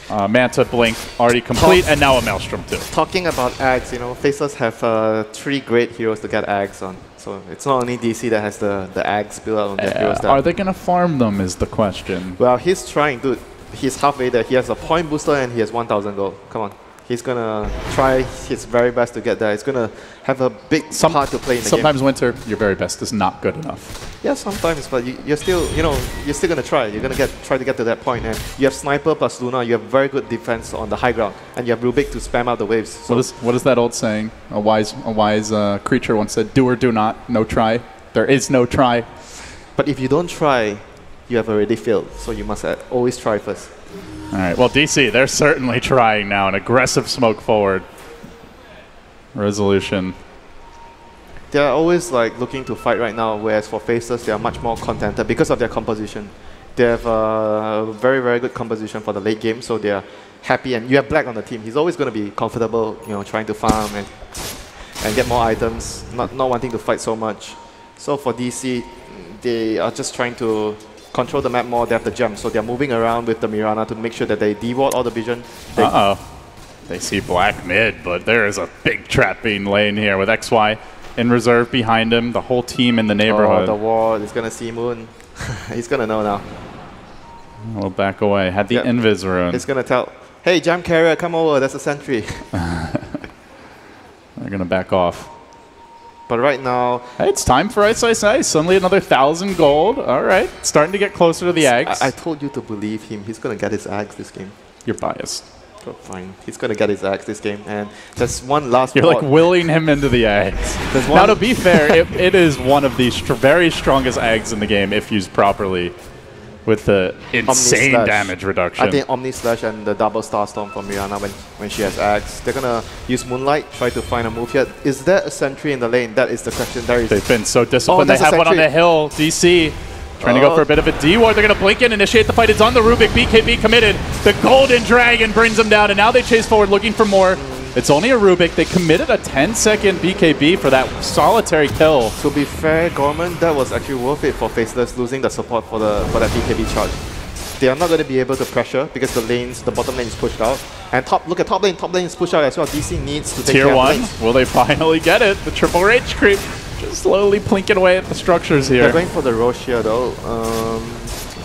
Manta, Blink already complete, and now a Maelstrom too. Talking about Ags, Faceless have 3 great heroes to get Ags on. So it's not only DC that has the Ags built out on their heroes. Are they going to farm them is the question. Well, he's trying, dude. He's halfway there. He has a point booster and he has 1,000 gold. Come on. He's going to try his very best to get there. He's going to have a big part to play in the game. Sometimes Winter, your very best is not good enough. Yeah, sometimes, but you're still, you're still going to try. You're going to try to get to that point. And you have Sniper plus Luna. You have very good defense on the high ground. And you have Rubik to spam out the waves. So what is that old saying? A wise creature once said, do or do not, no try. There is no try. But if you don't try, you have already failed. So you must always try first. All right, well, DC, they're certainly trying now. An aggressive smoke forward. Resolution. They're always like looking to fight right now, whereas for Faceless, they are much more contented because of their composition. They have a very, very good composition for the late game, so they are happy. And you have Black on the team. He's always going to be comfortable, you know, trying to farm and get more items, not wanting to fight so much. So for DC, they are just trying to control the map more. They have the gem, so they're moving around with the Mirana to make sure that they deward all the vision. They see Black mid, but there is a big trap being laid here with XY in reserve behind him. The whole team in the neighborhood. Oh, the ward is going to see Moon. He's going to know now. We'll back away. Had the Invis rune. He's going to tell, hey, Jam Carrier, come over. That's a sentry. They're going to back off. But right now... Hey, it's time for Ice Ice Ice. Suddenly another 1,000 gold. All right. Starting to get closer to the Ags. I told you to believe him. He's going to get his Ags this game. You're biased. Oh, fine. He's going to get his Ags this game. And there's one last... You're like willing him into the Ags. Now, to be fair, it is one of the very strongest Ags in the game if used properly. With the insane damage reduction. I think Omni Slash and the double Starstorm from Mirana when she has Axe. They're going to use Moonlight, try to find a move here. Is there a sentry in the lane? That is the question. They've been so disciplined. They have one on the hill. DC trying to go for a bit of a D-ward. They're going to blink in, initiate the fight. It's on the Rubik. BKB committed. The Golden Dragon brings them down, and now they chase forward looking for more. It's only a Rubik. They committed a 10-second BKB for that solitary kill. To be fair, Gorman, that was actually worth it for Faceless losing the support for that BKB charge. They are not going to be able to pressure because the bottom lane is pushed out. And look at top lane is pushed out as well. DC needs to take Tier care 1, of lanes. will they finally get it? The triple rage creep just slowly plinking away at the structures here. They're going for the Roche here though.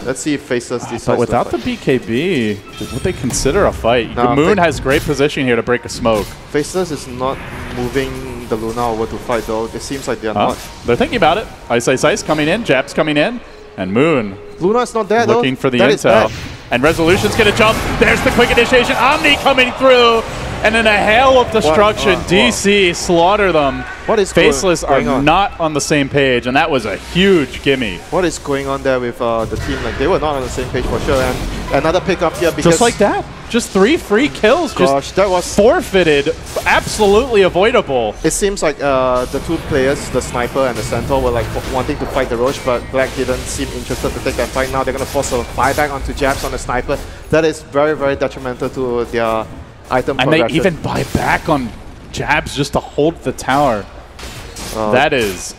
Let's see if Faceless decides but without the BKB, would they consider a fight? No, the Moon has great position here to break a smoke. Faceless is not moving the Luna over to fight though. It seems like they're not. They're thinking about it. Ice Ice Ice coming in, Japs coming in, and Moon Luna's not there looking though. for the intel. And Resolution's going to jump. There's the quick initiation. Omni coming through. And in a hail of destruction, DC slaughter them. What is Faceless are not on the same page, and that was a huge gimme. What is going on there with the team? Like, they were not on the same page for sure. And another pickup here because... Just like that. Just 3 free kills. Gosh, just that was... forfeited. Absolutely avoidable. It seems like the two players, the Sniper and the Centaur, were like wanting to fight the Roche, but Black didn't seem interested to take that fight. Now they're going to force a buyback onto Jabs on the Sniper. That is very, very detrimental to their item progression. And they even buy back on Jabs just to hold the tower. That is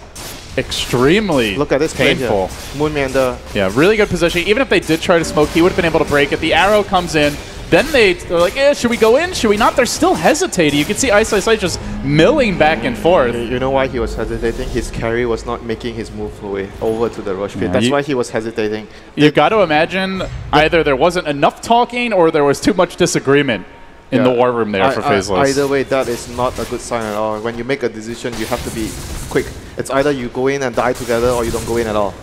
extremely look at this painful. Moonmander. Yeah, really good position. Even if they did try to smoke, he would have been able to break it. The arrow comes in. Then they're like, should we go in? Should we not? They're still hesitating. You can see Ice Ice Ice just milling back and forth. You know why he was hesitating? His carry was not making his move away over to the Roche pit. That's why he was hesitating. You've got to imagine either there wasn't enough talking or there was too much disagreement in the war room there for Faceless. Either way, that is not a good sign at all. When you make a decision, you have to be quick. It's either you go in and die together or you don't go in at all.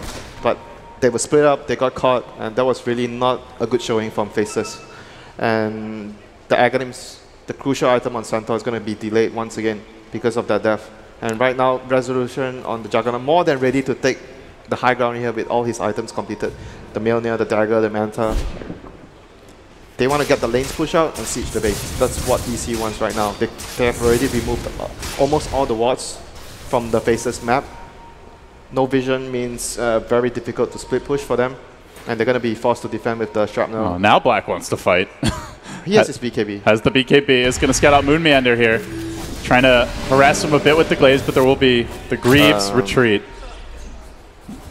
But they were split up, they got caught, and that was really not a good showing from Faceless. And the Aghanims, the crucial item on Centaur, is going to be delayed once again because of that death. And right now, Resolution on the Juggernaut, more than ready to take the high ground here with all his items completed. The Mjolnir, the Dagger, the Manta. They want to get the lanes push out and siege the base. That's what DC wants right now. They have already removed almost all the wards from the Faceless map. No vision means very difficult to split push for them. And they're going to be forced to defend with the Shrapnel. Oh, now Black wants to fight. He has his BKB. Has the BKB. Is going to scout out Moonmander here. Trying to harass him a bit with the Glaze, but there will be the Greaves retreat.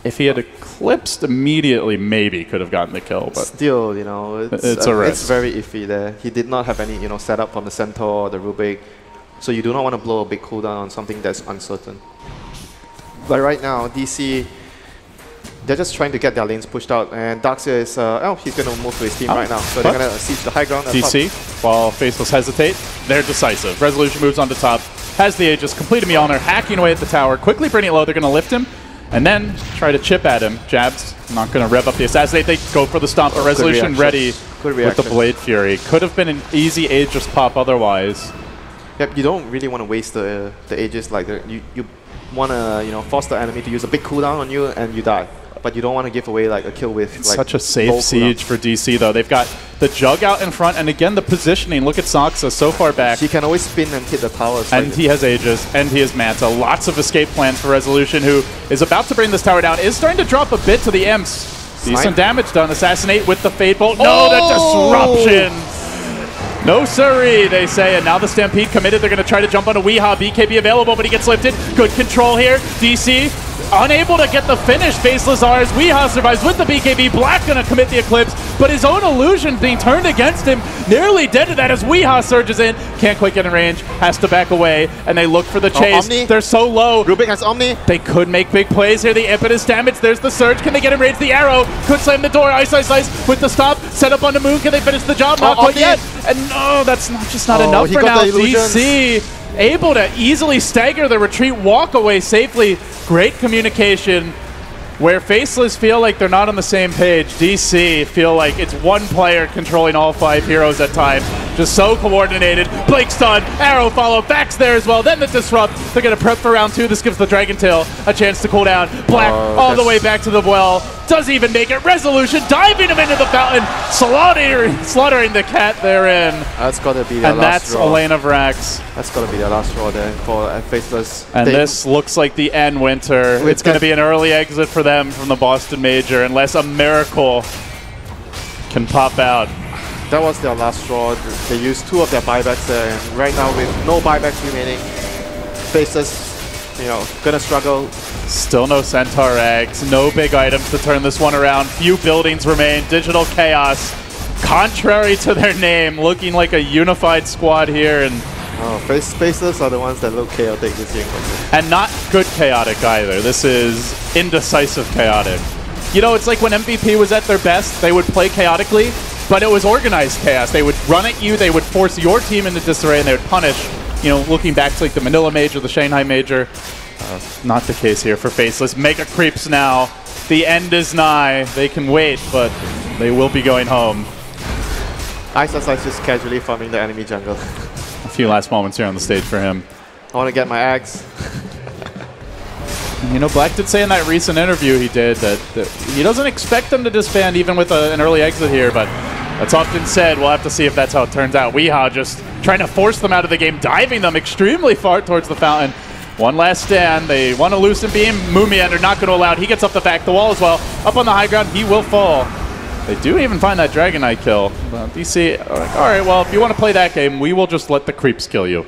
If he had eclipsed immediately, maybe could have gotten the kill. But still, you know, it's a risk. It's very iffy there. He did not have any, you know, setup from the Centaur or the Rubik. So you do not want to blow a big cooldown on something that's uncertain. But right now, DC, they're just trying to get their lanes pushed out. And Darkseer is, he's going to move to his team right now. So they're going to siege the high ground. DC, while Faceless hesitate, they're decisive. Resolution moves on to top, has the Aegis, completed Mjolnir, hacking away at the tower, quickly bringing it low. They're going to lift him. And then try to chip at him. Jabs not going to rev up the assassinate. They go for the stomp, but Resolution ready with the Blade Fury. Could have been an easy Aegis pop otherwise. Yep, you don't really want to waste the Aegis like that. You want to force the enemy to use a big cooldown on you and you die. but you don't want to give away like a kill with it's like such a safe siege for DC though. They've got the Jug out in front, and again the positioning. Look at Soxa so far back. He can always spin and hit the towers. And he has Aegis, and he has Manta. Lots of escape plans for Resolution, who is about to bring this tower down. Is starting to drop a bit to the Imps. Decent damage done. Assassinate with the Fade Bolt. No, the disruption! No siree, they say, and now the Stampede committed. They're going to try to jump on a Weehaw. BKB available, but he gets lifted. Good control here. DC unable to get the finish. Faceless R's. Weehaw survives with the BKB. Black going to commit the Eclipse, but his own illusion being turned against him. Nearly dead to that as Weehaw surges in. Can't quite get in range. Has to back away, and they look for the chase. Omni. They're so low. Rubik has Omni. They could make big plays here. The impetus damage. There's the surge. Can they get in range? The arrow could slam the door. Ice with the stop. Set up on the moon. Can they finish the job? Not quite yet. And no, that's not enough for now. DC able to easily stagger the retreat, walk away safely. Great communication. Where Faceless feel like they're not on the same page, DC feel like it's one player controlling all 5 heroes at time. Just so coordinated. Blake stun, arrow follow, backs there as well. Then the disrupt. They're going to prep for round 2. This gives the Dragon Tail a chance to cool down. Black all the way back to the well. Doesn't even make it. Resolution diving him into the fountain. Slaughtering the cat therein. That's got to be the last last draw. And that's Elena Vrax. That's got to be the last draw there for Faceless. And this looks like the end, Winter. It's going to be an early exit for them from the Boston Major unless a miracle can pop out. That was their last straw. They used 2 of their buybacks there, and right now with no buybacks remaining, Faceless, gonna struggle. Still no Centaur eggs, no big items to turn this one around. Few buildings remain. Digital Chaos, contrary to their name, looking like a unified squad here. And Faceless are the ones that look chaotic this year. And not good chaotic either. This is indecisive chaotic. It's like when MVP was at their best, they would play chaotically, but it was organized chaos. They would run at you, they would force your team into disarray, and they would punish, looking back to like the Manila Major, the Shanghai Major. Not the case here for Faceless. Mega creeps now. The end is nigh. They can wait, but they will be going home. Ice just casually farming the enemy jungle. A few last moments here on the stage for him. I want to get my axe. Black did say in that recent interview he did that he doesn't expect them to disband even with an early exit here, but that's often said. We'll have to see if that's how it turns out. Weehaw just trying to force them out of the game, diving them extremely far towards the fountain. One last stand. They want to loosen beam. Moomiander not going to allow it. He gets up the back the wall as well. Up on the high ground, he will fall. They do even find that Dragon Knight kill. DC, all right, well, if you want to play that game, we will just let the creeps kill you.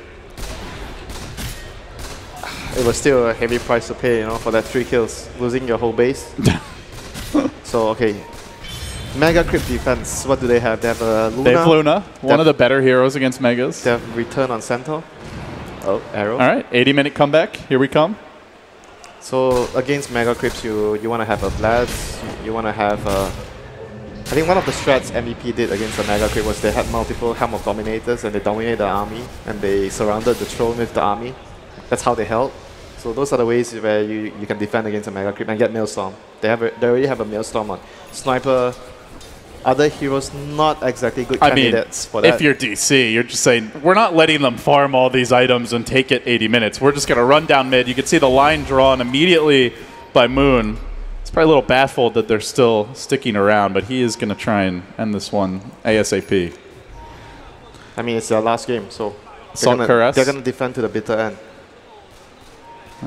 It was still a heavy price to pay, for that 3 kills, losing your whole base. So, okay. Mega Creep defense, what do they have? They have Luna. They have Luna, one of the better heroes against Megas. They have Return on Centaur. Oh, arrow. All right, 80-minute comeback. Here we come. So, against Mega Creeps, you want to have a Blast. You want to have I think one of the strats MVP did against the Mega Creep was they had multiple Helm of Dominators and they dominated the army and they surrounded the throne with the army. That's how they held. So those are the ways where you can defend against a Mega Creep and get Maelstrom. They already have a Maelstrom on. Sniper, other heroes not exactly good candidates for that. If you're DC, you're just saying, we're not letting them farm all these items and take it 80 minutes. We're just going to run down mid. You can see the line drawn immediately by Moon. It's probably a little baffled that they're still sticking around, but he is going to try and end this one ASAP. I mean, it's their last game, so they're going to defend to the bitter end.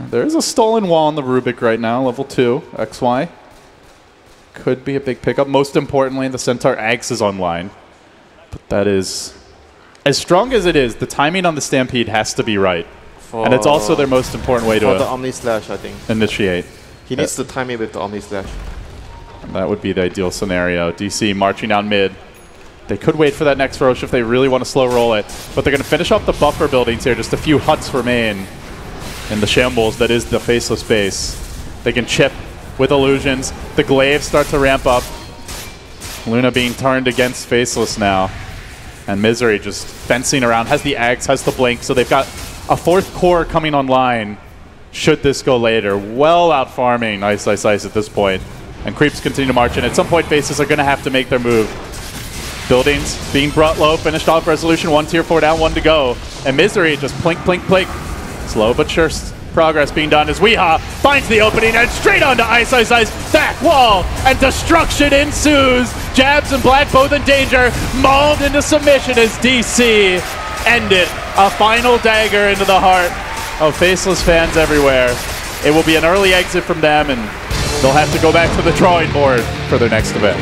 There is a stolen wall on the Rubik right now, level 2, XY. Could be a big pickup. Most importantly, the Centaur Axe is online. But that is, as strong as it is, the timing on the Stampede has to be right. And it's also their most important way to the Omni Slash, I think. Initiate. He needs to time it with the Omni Slash. That would be the ideal scenario. DC marching down mid. They could wait for that next Roche if they really want to slow roll it. But they're going to finish off the buffer buildings here. Just a few huts remain in the shambles that is the Faceless base. They can chip with illusions. The glaives start to ramp up. Luna being turned against Faceless now. And Misery just fencing around. Has the Axe, has the Blink. So they've got a 4th core coming online should this go later. Well out farming Ice at this point. And creeps continue to march in. At some point, Faceless are going to have to make their move. Buildings being brought low. Finished off Resolution. 1 tier 4 down, 1 to go. And Misery just plink, plink, plink. Slow but sure progress being done as Weehaw finds the opening and straight onto Ice, back wall, and destruction ensues. Jabs and Black both in danger, mauled into submission as DC ended a final dagger into the heart of Faceless fans everywhere. It will be an early exit from them, and they'll have to go back to the drawing board for their next event.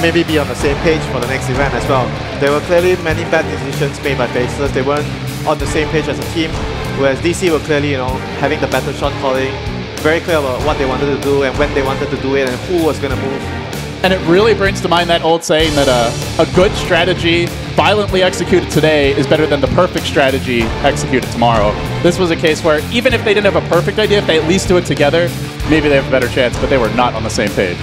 Maybe be on the same page for the next event as well. There were clearly many bad decisions made by Faceless. They weren't on the same page as a team, whereas DC were clearly, having the better shot calling, very clear about what they wanted to do and when they wanted to do it and who was going to move. And it really brings to mind that old saying that a good strategy violently executed today is better than the perfect strategy executed tomorrow. This was a case where even if they didn't have a perfect idea, if they at least do it together, maybe they have a better chance, but they were not on the same page.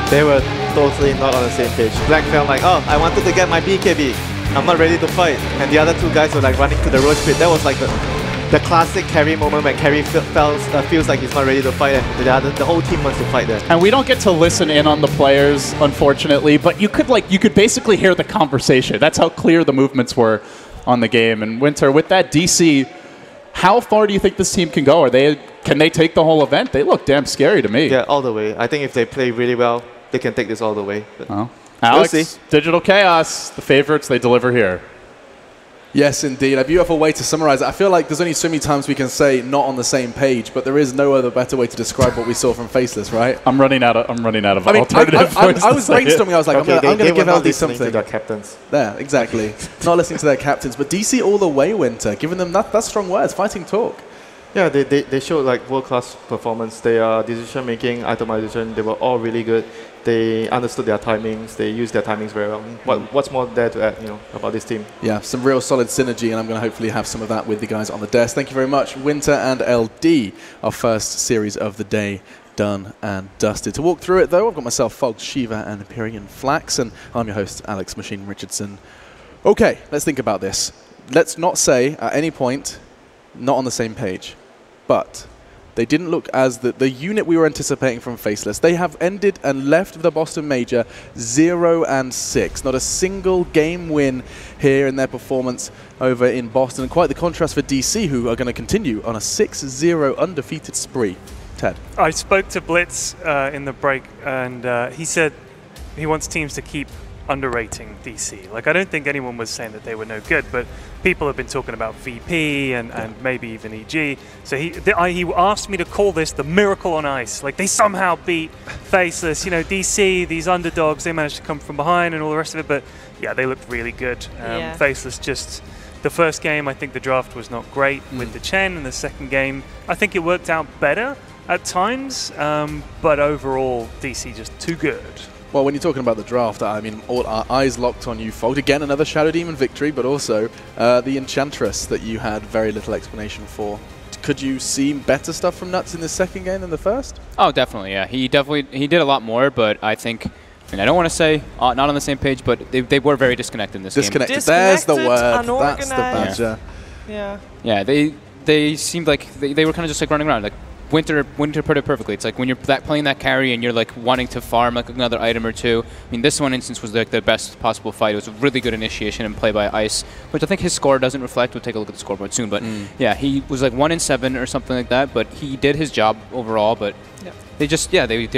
They were totally not on the same page. Black felt like, oh, I wanted to get my BKB. I'm not ready to fight. And the other two guys were like running to the roach pit. That was like the classic Carry moment when Carry feels like he's not ready to fight and the whole team wants to fight there. And we don't get to listen in on the players, unfortunately, but you could basically hear the conversation. That's how clear the movements were on the game. And Winter, with that DC, how far do you think this team can go? Can they take the whole event? They look damn scary to me. Yeah, all the way. I think if they play really well, they can take this all the way. Well, Alex, Digital Chaos, the favorites, they deliver here. Yes, indeed. A beautiful way to summarize it. I feel like there's only so many times we can say not on the same page, but there is no other better way to describe what we saw from Faceless, right? I'm running out of alternative I was brainstorming. I was like, okay, I'm going to give LD something. To their captains. There, exactly. Not listening to their captains, but DC all the way, Winter, giving them that's strong words, fighting talk. Yeah, they showed like world-class performance. Their decision-making, itemization, they were all really good. They understood their timings. They used their timings very well. What's more there to add, about this team? Yeah, some real solid synergy, and I'm going to hopefully have some of that with the guys on the desk. Thank you very much, Winter and LD, our first series of the day done and dusted. To walk through it, though, I've got myself, Fogs, Shiva, and Empyrean Flax, and I'm your host, Alex Machine Richardson. Okay, let's think about this. Let's not say at any point, not on the same page, but they didn't look as the unit we were anticipating from Faceless. They have ended and left the Boston Major 0-6. Not a single game win here in their performance over in Boston. And quite the contrast for DC, who are going to continue on a 6-0 undefeated spree. Ted. I spoke to Blitz in the break, and he said he wants teams to keep underrating DC. Like, I don't think anyone was saying that they were no good, but people have been talking about VP and maybe even EG. So he asked me to call this the miracle on ice. Like, they somehow beat Faceless. DC, these underdogs, they managed to come from behind and all the rest of it. But yeah, they looked really good. Faceless just, the first game, I think the draft was not great with the Chen, and the second game, I think it worked out better at times. But overall, DC just too good. Well, when you're talking about the draft, I mean, all our eyes locked on you, Fogged. Again, another Shadow Demon victory, but also the Enchantress that you had very little explanation for. Could you see better stuff from Nuts in the second game than the first? Oh, definitely, yeah. He did a lot more, but I think, I don't want to say not on the same page, but they were very disconnected in this game. Disconnected. There's the word. That's the badger. Yeah, they seemed like they were kind of just like running around. Like, Winter put it perfectly. It's like when you're playing that carry and you're like wanting to farm like another item or two. I mean, this one instance was like the best possible fight. It was a really good initiation and play by Ice, which I think his score doesn't reflect. We'll take a look at the scoreboard soon. But yeah, he was like 1-7 or something like that. But he did his job overall. But they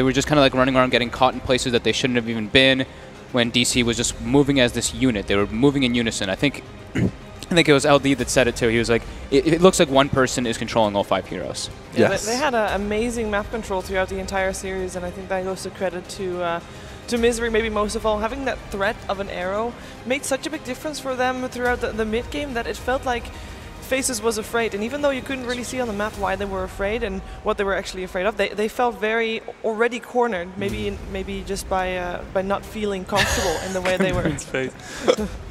were just kind of like running around, getting caught in places that they shouldn't have even been. When DC was just moving as this unit, they were moving in unison. I think it was LD that said it too. He was like, it looks like one person is controlling all 5 heroes. Yeah, they had an amazing map control throughout the entire series, and I think that goes to credit to Misery, maybe most of all. Having that threat of an arrow made such a big difference for them throughout the mid-game that it felt like Faces was afraid, and even though you couldn't really see on the map why they were afraid and what they were actually afraid of, they felt very already cornered, maybe just by not feeling comfortable in the way they were playing.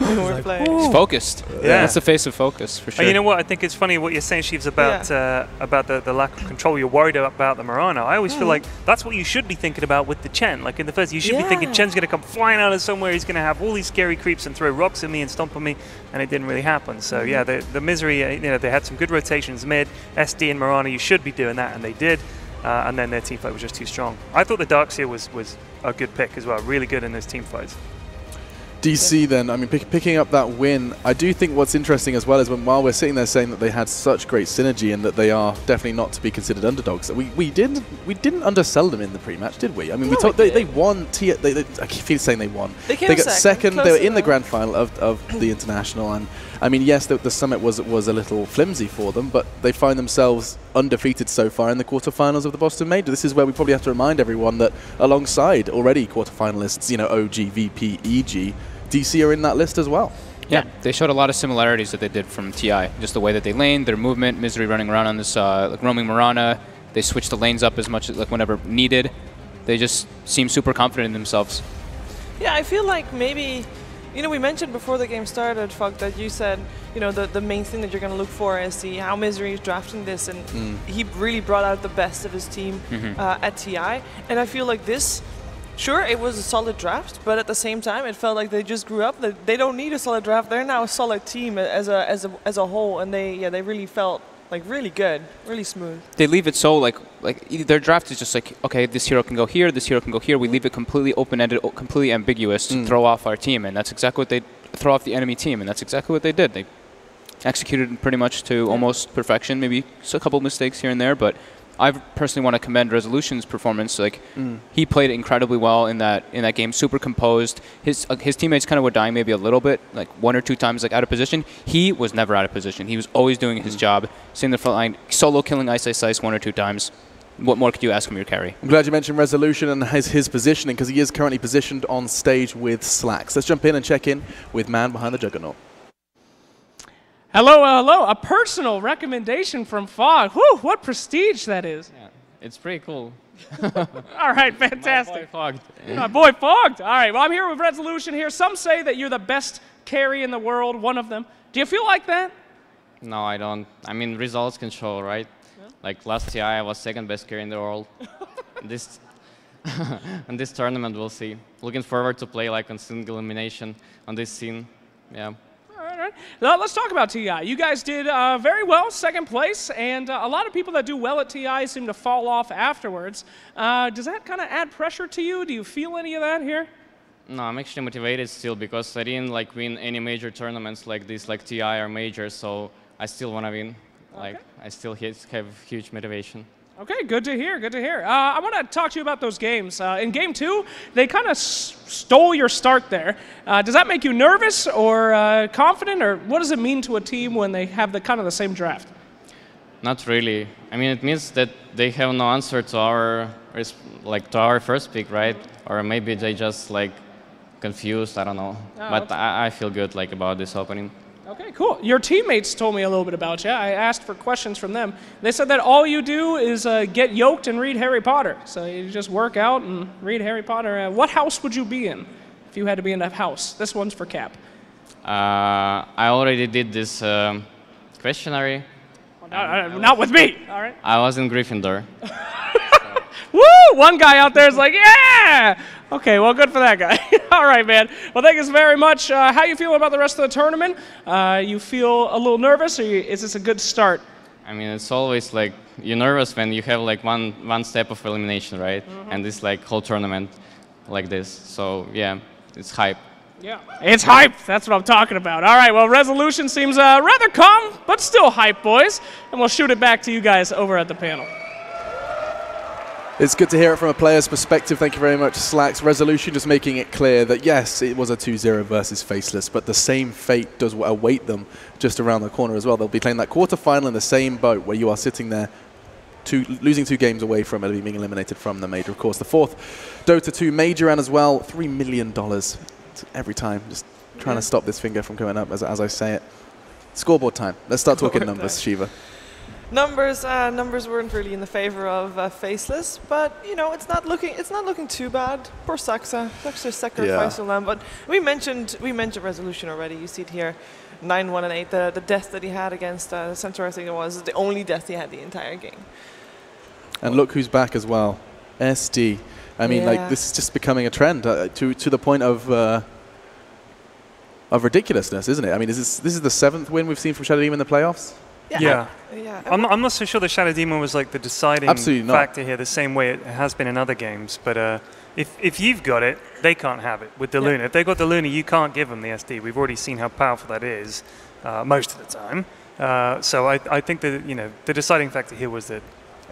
It's focused. Yeah, that's the face of focus for sure. And you know what? I think it's funny what you're saying, Sheaves, about the lack of control. You're worried about the Mirana. I always feel like that's what you should be thinking about with the Chen. Like in the first, you should be thinking Chen's going to come flying out of somewhere. He's going to have all these scary creeps and throw rocks at me and stomp on me, and it didn't really happen. So yeah, the Misery. They had some good rotations mid. SD and Mirana, you should be doing that, and they did. And then their team fight was just too strong. I thought the Darkseer was a good pick as well, really good in those team fights. DC then, I mean, picking up that win, I do think what's interesting as well is while we're sitting there saying that they had such great synergy and that they are definitely not to be considered underdogs, we didn't undersell them in the pre-match, did we? I mean, they won. I keep saying they won. They got second. They were in the grand final of the international, and I mean, yes, the summit was a little flimsy for them, but they find themselves undefeated so far in the quarterfinals of the Boston Major. This is where we probably have to remind everyone that alongside already quarterfinalists, OG, VP, EG, DC are in that list as well. Yeah, they showed a lot of similarities that they did from TI. Just the way that they laned, their movement, Misery running around on this like roaming Mirana. They switched the lanes up as much as whenever needed. They just seem super confident in themselves. Yeah, I feel like maybe, we mentioned before the game started, Fug, that you said, the main thing that you're going to look for is see how Misery is drafting this, and he really brought out the best of his team at TI. And I feel like this, sure, it was a solid draft, but at the same time, it felt like they just grew up. They don't need a solid draft. They're now a solid team as a whole, and they really felt like really good, really smooth. They leave it so like their draft is just like, okay, this hero can go here, this hero can go here. We leave it completely open-ended, completely ambiguous to throw off our team, and that's exactly what they throw off the enemy team, and that's exactly what they did. They executed pretty much to almost perfection. Maybe a couple mistakes here and there, but I personally want to commend Resolution's performance. He played incredibly well in that game, super composed. His teammates kind of were dying maybe a little bit, like one or two times out of position. He was never out of position. He was always doing his job, sitting in the front line, solo killing Ice one or two times. What more could you ask from your carry? I'm glad you mentioned Resolution and his positioning, because he is currently positioned on stage with Slacks. Let's jump in and check in with man behind the Juggernaut. Hello, hello. A personal recommendation from Fog. Whew, what prestige that is. Yeah, it's pretty cool. All right, fantastic. My boy Fogged. My boy Fogged. All right, well, I'm here with Resolution here. Some say that you're the best carry in the world, one of them. Do you feel like that? No, I don't. I mean, results can show, right? Yeah. Like last TI, I was second best carry in the world. This tournament, we'll see. Looking forward to play like on single elimination on this scene. Yeah. Now, let's talk about TI. You guys did very well, second place, and a lot of people that do well at TI seem to fall off afterwards. Does that kind of add pressure to you? Do you feel any of that here? No, I'm actually motivated still because I didn't win any major tournaments like this, like TI or majors, so I still want to win. Okay. I still have huge motivation. Okay, good to hear, good to hear. I want to talk to you about those games. In Game 2, they kind of stole your start there. Does that make you nervous or confident, or what does it mean to a team when they have the same draft? Not really. I mean, it means that they have no answer to our first pick, right? Or maybe they just confused, I don't know. Oh, but okay. I feel good about this opening. Okay, cool. Your teammates told me a little bit about you. I asked for questions from them. They said that all you do is get yoked and read Harry Potter. So you just work out and read Harry Potter. What house would you be in if you had to be in a house? This one's for Cap. I already did this questionnaire. Not with me, all right? I was in Gryffindor. Woo! One guy out there is like, yeah! Okay, well, good for that guy. All right, man. Well, thank you very much. How you feeling about the rest of the tournament? You feel a little nervous, or is this a good start? I mean, it's always you're nervous when you have one step of elimination, right? Mm-hmm. And this whole tournament like this. So yeah, it's hype. Yeah, it's hype. That's what I'm talking about. All right, well, Resolution seems rather calm, but still hype, boys. And we'll shoot it back to you guys over at the panel. It's good to hear it from a player's perspective. Thank you very much, Slacks. Resolution just making it clear that, yes, it was a 2-0 versus Faceless, but the same fate does await them just around the corner as well. They'll be playing that quarterfinal in the same boat where you are sitting there losing 2 games away from it, being eliminated from the major. Of course, the 4th Dota 2 major, and as well, $3 million every time. Just trying to stop this finger from coming up as I say it. Scoreboard time. Let's start talking numbers, Shiva. Numbers weren't really in the favor of Faceless, but it's not looking too bad. Poor Saxa. Saxa sacrificed on them, but we mentioned Resolution already. You see it here, 9-1 and 8. The death that he had against Centaur, I think it was the only death he had the entire game. And look who's back as well, SD. I mean, this is just becoming a trend to the point of ridiculousness, isn't it? I mean, this is the 7th win we've seen from Shadow Demon in the playoffs. Yeah. I'm not so sure the Shadow Demon was the deciding factor here the same way it has been in other games, but if you've got it, they can't have it with the Luna. If they've got the Luna, you can't give them the SD. We've already seen how powerful that is most of the time. So I think that, you know, the deciding factor here was that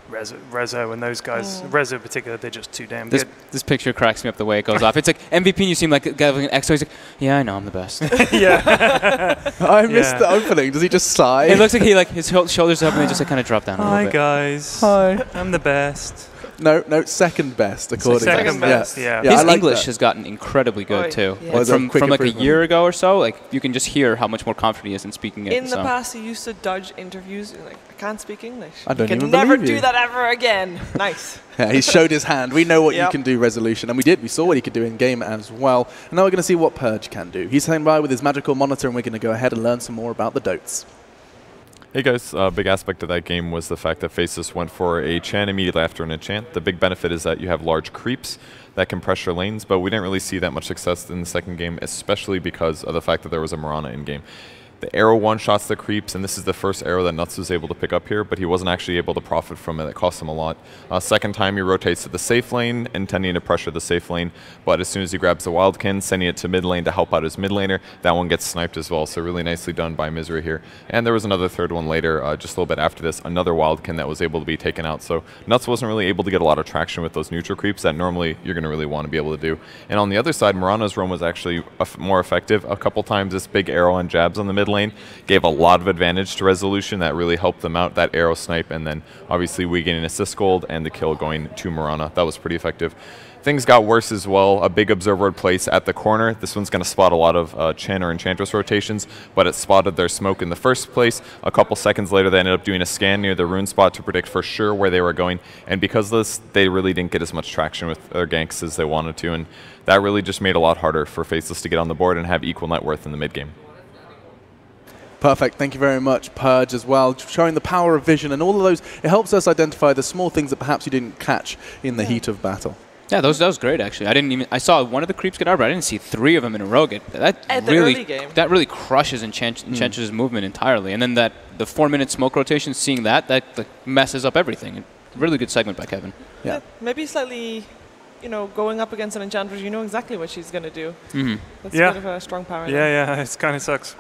Rezo and those guys, Rezo in particular, they're just too damn good. This picture cracks me up the way it goes off. It's like MVP, and you seem like a guy with an X. He's like, yeah, I know, I'm the best. I missed the opening. Does he just sigh? It looks like he his shoulders up and they just kind of drop down a little bit. Hi guys. Hi. I'm the best. No, second best according to second best. Yeah. His like English that. has gotten incredibly good too. Yeah. From like a year ago or so, like you can just hear how much more confident he is in speaking it. In the past, he used to dodge interviews. Like, I can't speak English. I don't even can never believe you. do that ever again. Nice. Yeah, he showed his hand. We know what you can do, Resolution, and we did. We saw what he could do in game as well. And now we're going to see what Purge can do. He's standing by with his magical monitor, and we're going to go ahead and learn some more about the Dotes. Hey guys, a big aspect of that game was the fact that Faceless went for a Chen immediately after an enchant. The big benefit is that you have large creeps that can pressure lanes, but we didn't really see that much success in the second game, especially because of the fact that there was a Mirana in game. The arrow one-shots the creeps, and this is the first arrow that Nuts was able to pick up here, but he wasn't actually able to profit from it. It cost him a lot. Second time, he rotates to the safe lane, intending to pressure the safe lane, but as soon as he grabs the Wildkin, sending it to mid lane to help out his mid laner, that one gets sniped as well, so really nicely done by Misery here. And there was another third one later, just a little bit after this, another Wildkin that was able to be taken out, so Nuts wasn't really able to get a lot of traction with those neutral creeps that normally you're going to really want to be able to do. And on the other side, Mirana's roam was actually more effective. A couple times this big arrow and jabs on the mid lane gave a lot of advantage to Resolution. That really helped them out, that arrow snipe, and then obviously we getting assist gold and the kill going to Mirana. That was pretty effective. Things got worse as well. A big observer would place at the corner. This one's going to spot a lot of Chen or Enchantress rotations, but it spotted their smoke in the first place. A couple seconds later, they ended up doing a scan near the rune spot to predict for sure where they were going, and because of this, they really didn't get as much traction with their ganks as they wanted to, and that really just made it a lot harder for Faceless to get on the board and have equal net worth in the mid game. Perfect. Thank you very much, Purge, as well, showing the power of vision and all of those. It helps us identify the small things that perhaps you didn't catch in the heat of battle. Yeah, that was great actually. I saw one of the creeps get out, but I didn't see three of them in a row get. That really crushes Enchantress's movement entirely. And then the 4-minute smoke rotation, seeing that messes up everything. Really good segment by Kevin. Yeah, maybe slightly, you know, going up against an Enchantress, you know exactly what she's going to do. That's a bit of a strong power. Yeah, it kind of sucks.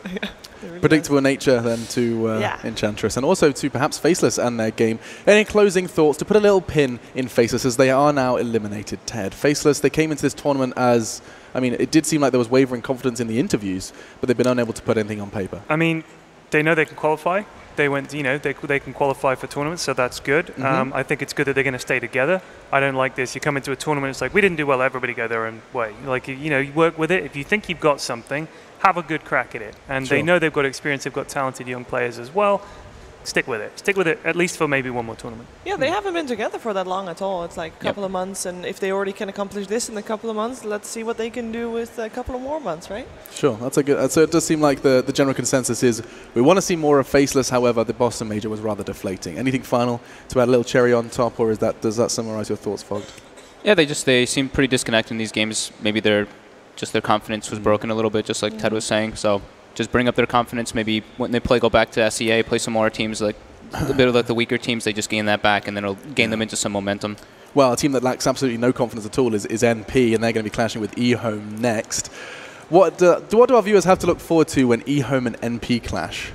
Really predictable nature then to Enchantress, and also to perhaps Faceless and their game. Any closing thoughts to put a little pin in Faceless, as they are now eliminated, Ted? Faceless, they came into this tournament as, I mean, it did seem like there was wavering confidence in the interviews, but they've been unable to put anything on paper. I mean, they know they can qualify. They went, you know, they can qualify for tournaments, so that's good. I think it's good that they're going to stay together. I don't like this. You come into a tournament, it's like, we didn't do well, everybody go their own way. Like, you know, you work with it. If you think you've got something, have a good crack at it. And they know they've got experience, they've got talented young players as well. Stick with it. Stick with it at least for maybe one more tournament. Yeah, they haven't been together for that long at all. It's like a couple of months, and if they already can accomplish this in a couple of months, let's see what they can do with a couple of more months, right? Sure, that's a good. So it does seem like the general consensus is we want to see more of Faceless. However, the Boston Major was rather deflating. Anything final to add a little cherry on top, or does that summarize your thoughts, Fogged? Yeah, they seem pretty disconnected in these games. Maybe their confidence was broken a little bit, just like Ted was saying. So just bring up their confidence. Maybe when they go back to SEA, play some more teams like a bit of like the weaker teams. They just gain that back, and then it'll gain them into some momentum. Well, a team that lacks absolutely no confidence at all is NP, and they're going to be clashing with eHome next. What do our viewers have to look forward to when eHome and NP clash?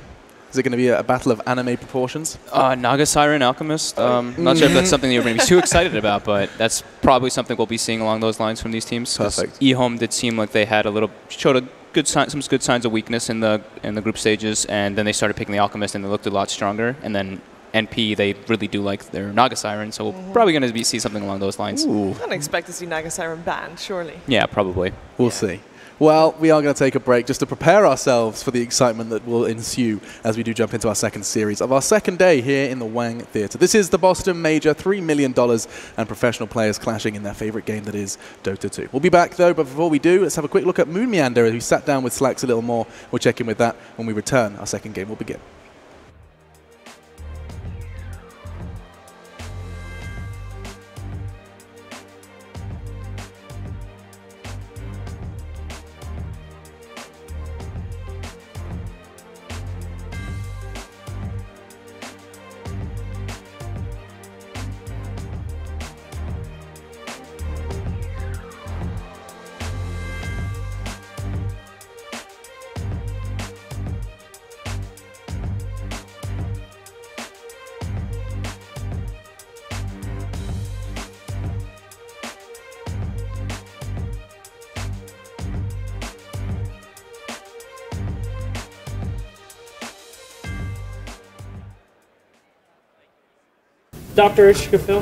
Is it going to be a battle of anime proportions? Naga Siren Alchemist. Not sure if that's something you're going to be too excited about, but that's probably something we'll be seeing along those lines from these teams. Perfect. eHome did seem like they had showed some good signs of weakness in the group stages, and then they started picking the Alchemist, and they looked a lot stronger. And then NP, they really do like their Naga Siren, so we're probably going to see something along those lines. I don't expect to see Naga Siren banned, surely. Yeah, probably. We'll see. Well, we are going to take a break just to prepare ourselves for the excitement that will ensue as we do jump into our second series of our second day here in the Wang Theatre. This is the Boston Major, $3 million, and professional players clashing in their favorite game, that is Dota 2. We'll be back, though, but before we do, let's have a quick look at Moon Meander, who sat down with Slacks a little more. We'll check in with that when we return. Our second game will begin. Dr. Ishkafil.